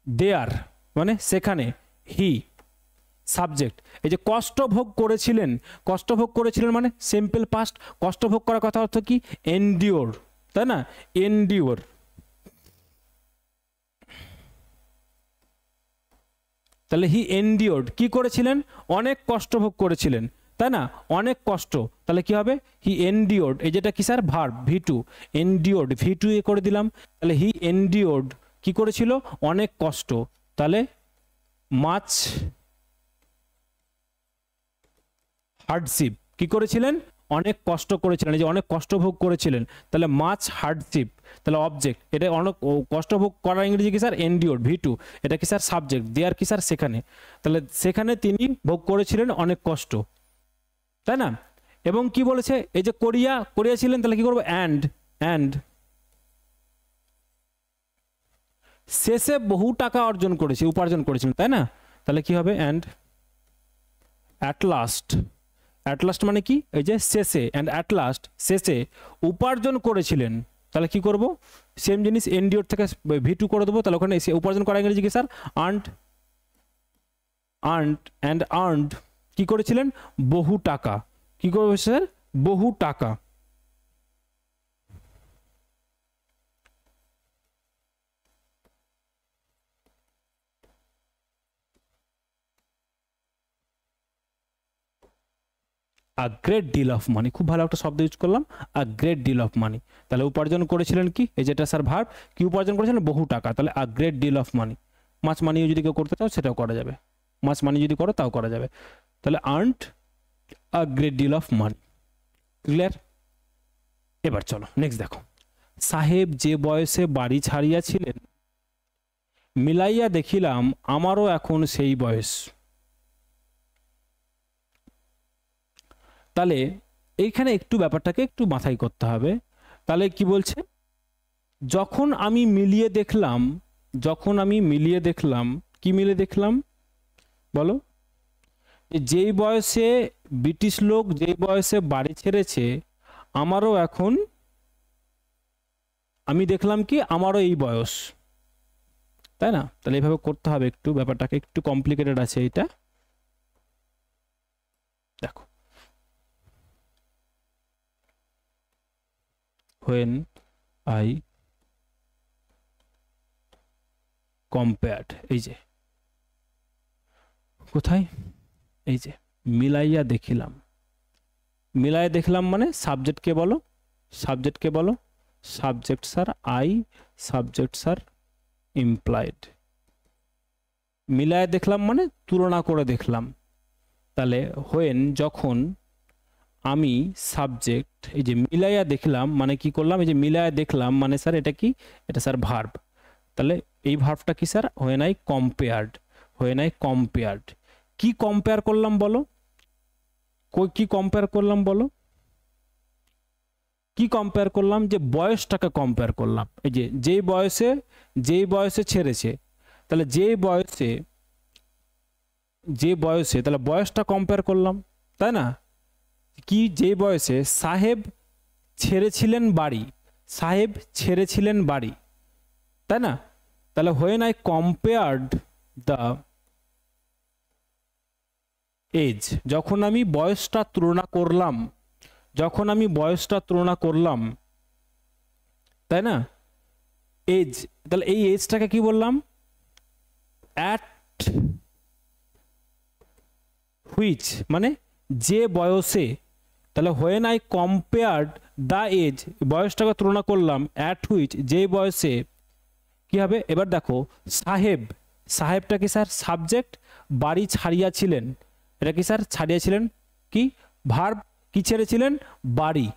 দেয়ার মানে সেখানে, হি সাবজেক্ট। এই যে কষ্ট ভোগ করেছিলেন, কষ্ট ভোগ করেছিলেন মানে সিম্পল পাস্ট। কষ্ট ভোগ করার কথা অর্থ কি? এন্ডিওর, তাই না? এন্ডিওর। তাহলে হি এন্ডিওর্ড, কি করেছিলেন? অনেক কষ্ট ভোগ করেছিলেন, তাই না? অনেক কষ্ট। তাহলে কি হবে? হি এন্ডিওর্ড। এই যেটা কি স্যার? ভার্ব, ভি2। এন্ডিওর্ড, ভি2 এ করে দিলাম। তাহলে হি এন্ডিওর্ড কি করেছিল? অনেক কষ্ট। তাহলে মাছ হার্ডশিপ, কি করেছিলেন? অনেক কষ্ট করেছিলেন। এই যে অনেক কষ্ট ভোগ করেছিলেন, তাহলে মাছ হার্ডশিপ। তাহলে অবজেক্ট। এটা অনেক কষ্ট ভোগ করার ইংরেজি কি স্যার? এন্ডিওর্ড, ভি2। এটা কি স্যার? সাবজেক্ট। দেয়ার কি স্যার? সেখানে। তাহলে সেখানে তিনি ভোগ করেছিলেন অনেক কষ্ট, তাই না? এবং কি বলেছে? এই যে করিয়াছিলেন, তাহলে কি করবো? অ্যান্ড শেষে বহু টাকা অর্জন করেছে, উপার্জন করেছিলেন, তাই না? তাহলে কি হবে? And at last. At last মানে কি? এই যে শেষে, অ্যান্ড অ্যাট লাস্ট শেষে উপার্জন করেছিলেন। তাহলে কি করব? সেম জিনিস, এন্ডিওর থেকে ভি2 করে দেবো। তাহলে ওখানে উপার্জন করা ইংরেজি কি স্যার? আর্নড। অ্যান্ড আর্নড কি করেছিলেন? বহু টাকা। কি করবে স্যার? বহু টাকা। A great deal of money, খুব ভালো একটা শব্দ ইউজ করলাম, a great deal of money. তাহলে উপার্জন করেছিলেন কি? এই যেটা স্যার ভার্ব, কি উপার্জন করেছিলেন? বহু টাকা। তাহলে a great deal of money. মাছ মানিও যদি কেউ করতে চাও সেটাও করা যাবে, মাছ মানি যদি করো তাও করা যাবে। তাহলে earned a great deal of money. Clear? এবার চলো নেক্সট দেখো। সাহেব যে বয়সে বাড়ি ছাড়িয়াছিলেন, মিলাইয়া দেখিলাম আমারও এখন সেই বয়স। তাহলে এইখানে একটু ব্যাপারটাকে একটু মাথায় করতে হবে। তাহলে কি বলছে? যখন আমি মিলিয়ে দেখলাম, কি মিলিয়ে দেখলাম বলো? যেই বয়সে ব্রিটিশ লোক যেই বয়সে বাড়ি ছেড়েছে, আমারও এখন, আমি দেখলাম কি আমারও এই বয়স, তাই না? তাহলে এইভাবে করতে হবে, একটু ব্যাপারটাকে একটু কমপ্লিকেটেড আছে এটা। দেখো, when I compared, এই যে কোথায়? এই যে মিলাইয়া দেখিলাম। মিলাইয়া দেখলাম মানে সাবজেক্টকে বলো, সাবজেক্টকে বলো। Subject sir I, subject sir employed. মিলাইয়া দেখলাম মানে তুলনা করে দেখলাম। তাহলে when, যখন, আমি সাবজেক্ট, এই যে মিলাইয়া দেখলাম মানে কি করলাম? এই যে মিলাইয়া দেখলাম মানে স্যার এটা কি? এটা স্যার ভার্ব। তাহলে এই ভার্বটা কি sir? when I compared, when I compared। কি কম্পেয়ার করলাম বলো? কি কম্পেয়ার করলাম বলো? কি কম্পেয়ার করলাম? যে বয়সটাকে কম্পেয়ার করলাম। এই যে যেই বয়সে ছেড়েছে, তাহলে যে বয়সে তাহলে বয়সটা কম্পেয়ার করলাম, তাই না? কি? যে বয়সে সাহেব ছেড়েছিলেন বাড়ি, সাহেব ছেড়েছিলেন বাড়ি, তাই না? তাহলে when I compared the age, যখন আমি বয়সটা তুলনা করলাম, যখন আমি বয়সটা তুলনা করলাম, তাই না? এজ, তাহলে এই এজটাকে কি বললাম? অ্যাট হুইচ মানে যে বয়সে। তাহলে when I compared the age, বয়সটাকে তুলনা করলাম, অ্যাট হুইচ যে বয়সে, কি হবে? এবার দেখো সাহেব, সাহেবটা কি স্যার? সাবজেক্ট। বাড়ি ছাড়িয়াছিলেন, এটা কি স্যার? ছাড়িয়াছিলেন কি ভার্ব, কি ছেড়েছিলেন? বাড়ি,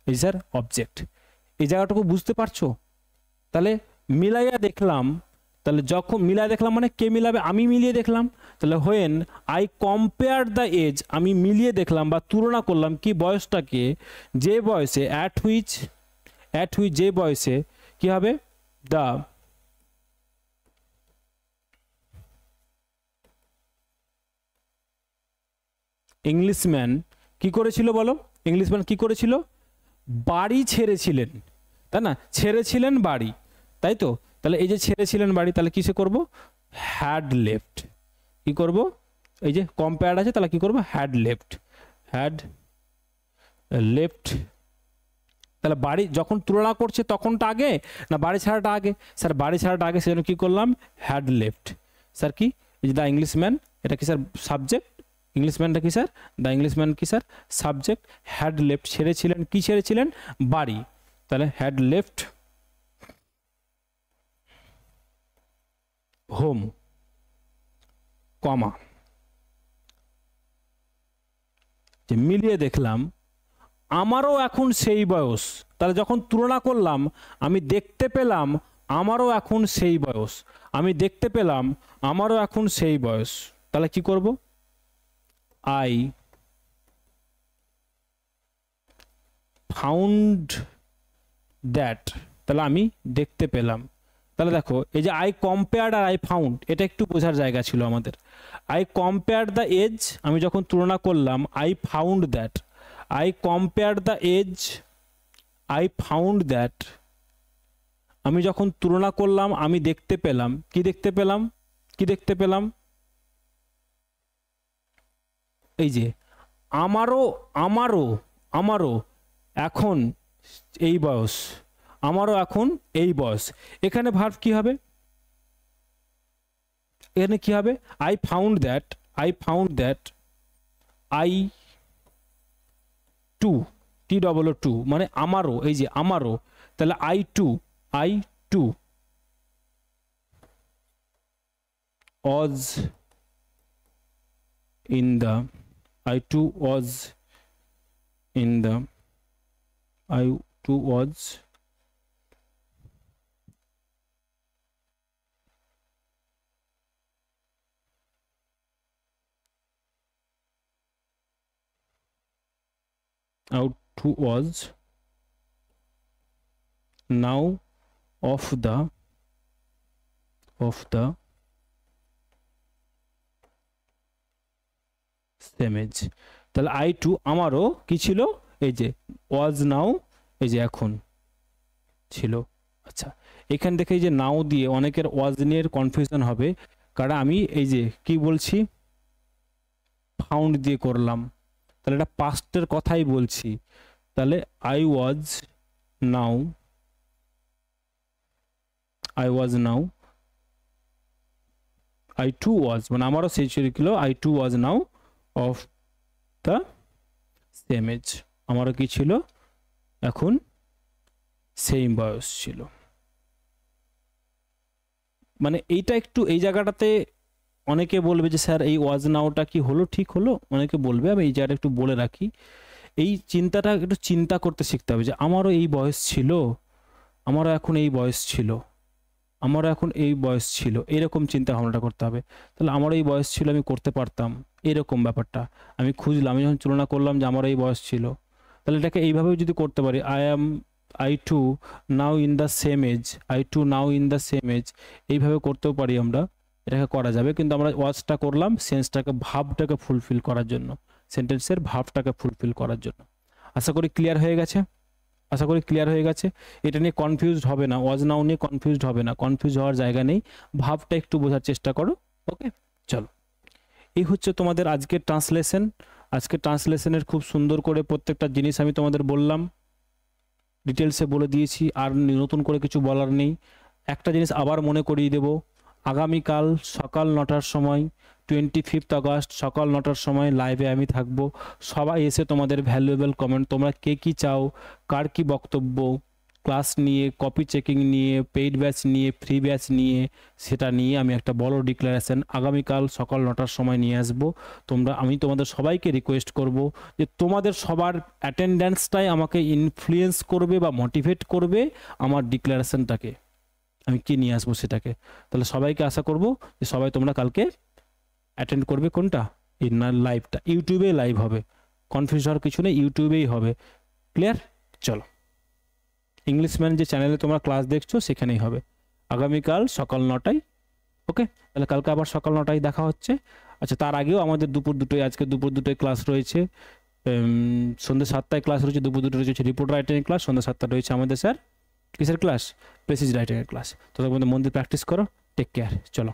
এই স্যার অবজেক্ট। এই জায়গাটুকু বুঝতে পারছো? তাহলে মিলাইয়া দেখলাম, তাহলে যখন মিলাইয়া দেখলাম মানে কে মিলাবে? আমি মিলিয়ে দেখলাম। তাহলে when I compare the age, আমি মিলিয়ে দেখলাম বা তুলনা করলাম কি বয়সটাকে, যে বয়সে অ্যাট হুইচ যে বয়সে কি হবে, দ্য ইংলিশম্যান কি করেছিল বলো, ইংলিশম্যান কি করেছিল, বাড়ি ছেড়েছিলেন, তাই না, ছেড়েছিলেন বাড়ি, তাই তো। তাহলে এই যে ছেড়েছিলেন বাড়ি, তাহলে কিসে করব, হ্যাড লেফট, কি করব, এই যে কম্পেয়ার্ড আছে তাহলে কি করব, হ্যাড লেফট, হ্যাড লেফট। তাহলে বাড়ি যখন তুলনা করছে তখনটা আগে না বাড়ি ছাড়াটা আগে, স্যার বাড়ি ছাড়াটা আগে, সেজন্য কি করলাম, হ্যাড লেফট। স্যার কি, এই যে দ্য ইংলিশম্যান, এটা কি স্যার সাবজেক্ট, ইংলিশম্যানটা কি স্যার, দ্য ইংলিশম্যান কি স্যার সাবজেক্ট, হ্যাড লেফট ছেড়েছিলেন, কি ছেড়েছিলেন, বাড়ি, তাহলে হ্যাড লেফট হোম, কমা, যে মিলিয়ে দেখলাম আমারও এখন সেই বয়স, তাহলে যখন তুলনা করলাম আমি দেখতে পেলাম আমারও এখন সেই বয়স, আমি দেখতে পেলাম আমারও এখন সেই বয়স, তাহলে কি করব, আই ফাউন্ড দ্যাট, তাহলে আমি দেখতে পেলাম। তাহলে দেখো এই যে আই কম্পেয়ার্ড আর আই ফাউন্ড, এটা একটু বোঝার জায়গা ছিল আমাদের। আই কম্পেয়ার্ড দ্য এজ, আমি যখন তুলনা করলাম, I found that, I compared the age, I found that, আমি যখন তুলনা করলাম আমি দেখতে পেলাম, কি দেখতে পেলাম, কি দেখতে পেলাম, এই যে আমারও আমারও আমারও এখন এই বয়স, আমারও এখন এই বয়স, এখানে ভার্ব কি হবে, এখানে কি হবে, I found that, I found that, I too, T double O too, মানে আমারও, এই যে আমারও, তাহলে I too was in the, I too was in the, I too was out who was now of the same age, তাহলে I two আমারও কি ছিল, এই যে ওয়াজ নাও, এই যে এখন ছিল। আচ্ছা এখান থেকে এই যে নাও দিয়ে অনেকের ওয়াজ নিয়ে কনফিউশন হবে, কারণ আমি এই যে কি বলছি ফাউন্ড দিয়ে করলাম, তাহলে এটা পাস্টের কথাই বলছি, তাহলে I was now, I too was, মানে আমারও সেই ছিল, I too was now of the same age, আমারও কি ছিল এখন সেম বয়স ছিল। মানে এইটা একটু এই জায়গাটাতে অনেকে বলবে যে স্যার এই ওয়াজ নাওটা কি হলো, ঠিক হলো, অনেকে বলবে, আমি এই জায়গাটা একটু বলে রাখি, এই চিন্তাটা একটু চিন্তা করতে শিখতে হবে যে আমারও এই বয়স ছিল, আমারও এখন এই বয়স ছিল, আমারও এখন এই বয়স ছিল, এরকম চিন্তা ভাবনাটা করতে হবে। তাহলে আমারও এই বয়স ছিল, আমি করতে পারতাম, এরকম ব্যাপারটা আমি খুঁজলাম, আমি যখন তুলনা করলাম যে আমারও এই বয়স ছিল, তাহলে এটাকে এইভাবেও যদি করতে পারি, I too now in the same age, I too now in the same age, এইভাবে করতেও পারি আমরা, এটাকে করা যাবে। কিন্তু আমরা ওয়াজটা করলাম সেন্সটাকে, ভাবটাকে ফুলফিল করার জন্য, সেন্টেন্সের ভাবটাকে ফুলফিল করার জন্য। আশা করি ক্লিয়ার হয়ে গেছে, আশা করি ক্লিয়ার হয়ে গেছে। এটা নিয়ে কনফিউজড হবে না, ওয়াজ নাও নিয়ে কনফিউজড হবে না, কনফিউজ হওয়ার জায়গা নেই, ভাবটা একটু বোঝার চেষ্টা করো। ওকে চলো, এই হচ্ছে তোমাদের আজকের ট্রান্সলেশন। আজকের ট্রান্সলেশনের খুব সুন্দর করে প্রত্যেকটা জিনিস আমি তোমাদের বললাম, ডিটেলসে বলে দিয়েছি, আর নতুন করে কিছু বলার নেই। একটা জিনিস আবার মনে করিয়ে দেব, আগামীকাল সকাল 9টার সময় 25 আগস্ট সকাল 9টার সময় লাইভে আমি থাকবো। সবাই এসে তোমাদের ভ্যালুয়েবল কমেন্ট, তোমরা কে কী চাও, কার কী বক্তব্য, ক্লাস নিয়ে, কপি চেকিং নিয়ে, পেইড ব্যাচ নিয়ে, ফ্রি ব্যাচ নিয়ে, সেটা নিয়ে আমি একটা বড় ডিক্লারেশন আগামীকাল সকাল 9টার সময় নিয়ে আসবো। আমি তোমাদের সবাইকে রিকোয়েস্ট করব যে তোমাদের সবার অ্যাটেন্ডেন্সটাই আমাকে ইনফ্লুয়েন্স করবে বা মোটিভেট করবে আমার ডিক্লারেশনটাকে আমি কি নিয়ে আসবো সেটাকে। তাহলে সবাইকে আশা করব যে সবাই তোমরা কালকে অ্যাটেন্ড করবে কোনটা, এই না লাইভটা, ইউটিউবে লাইভ হবে, কনফিউজ হওয়ার কিছু নেই, ইউটিউবেই হবে। ক্লিয়ার? চলো, ইংলিশম্যান যে চ্যানেলে তোমরা ক্লাস দেখছো সেখানেই হবে আগামীকাল সকাল 9টায়। ওকে, তাহলে কালকে আবার সকাল 9টায় দেখা হচ্ছে। আচ্ছা, তার আগেও আমাদের দুপুর 2টোয়, আজকে দুপুর 2টোয় ক্লাস রয়েছে, সন্ধ্যে 7টায় ক্লাস রয়েছে, দুপুর 2টো রয়েছে রিপোর্ট রাইটিংয়ের ক্লাস, সন্ধ্যে 7টায় রয়েছে আমাদের স্যার কিসের ক্লাস, প্রেসিজ রাইটিংয়ের ক্লাস। তো তখন মন দিয়ে প্র্যাকটিস করো। Take care. চলো।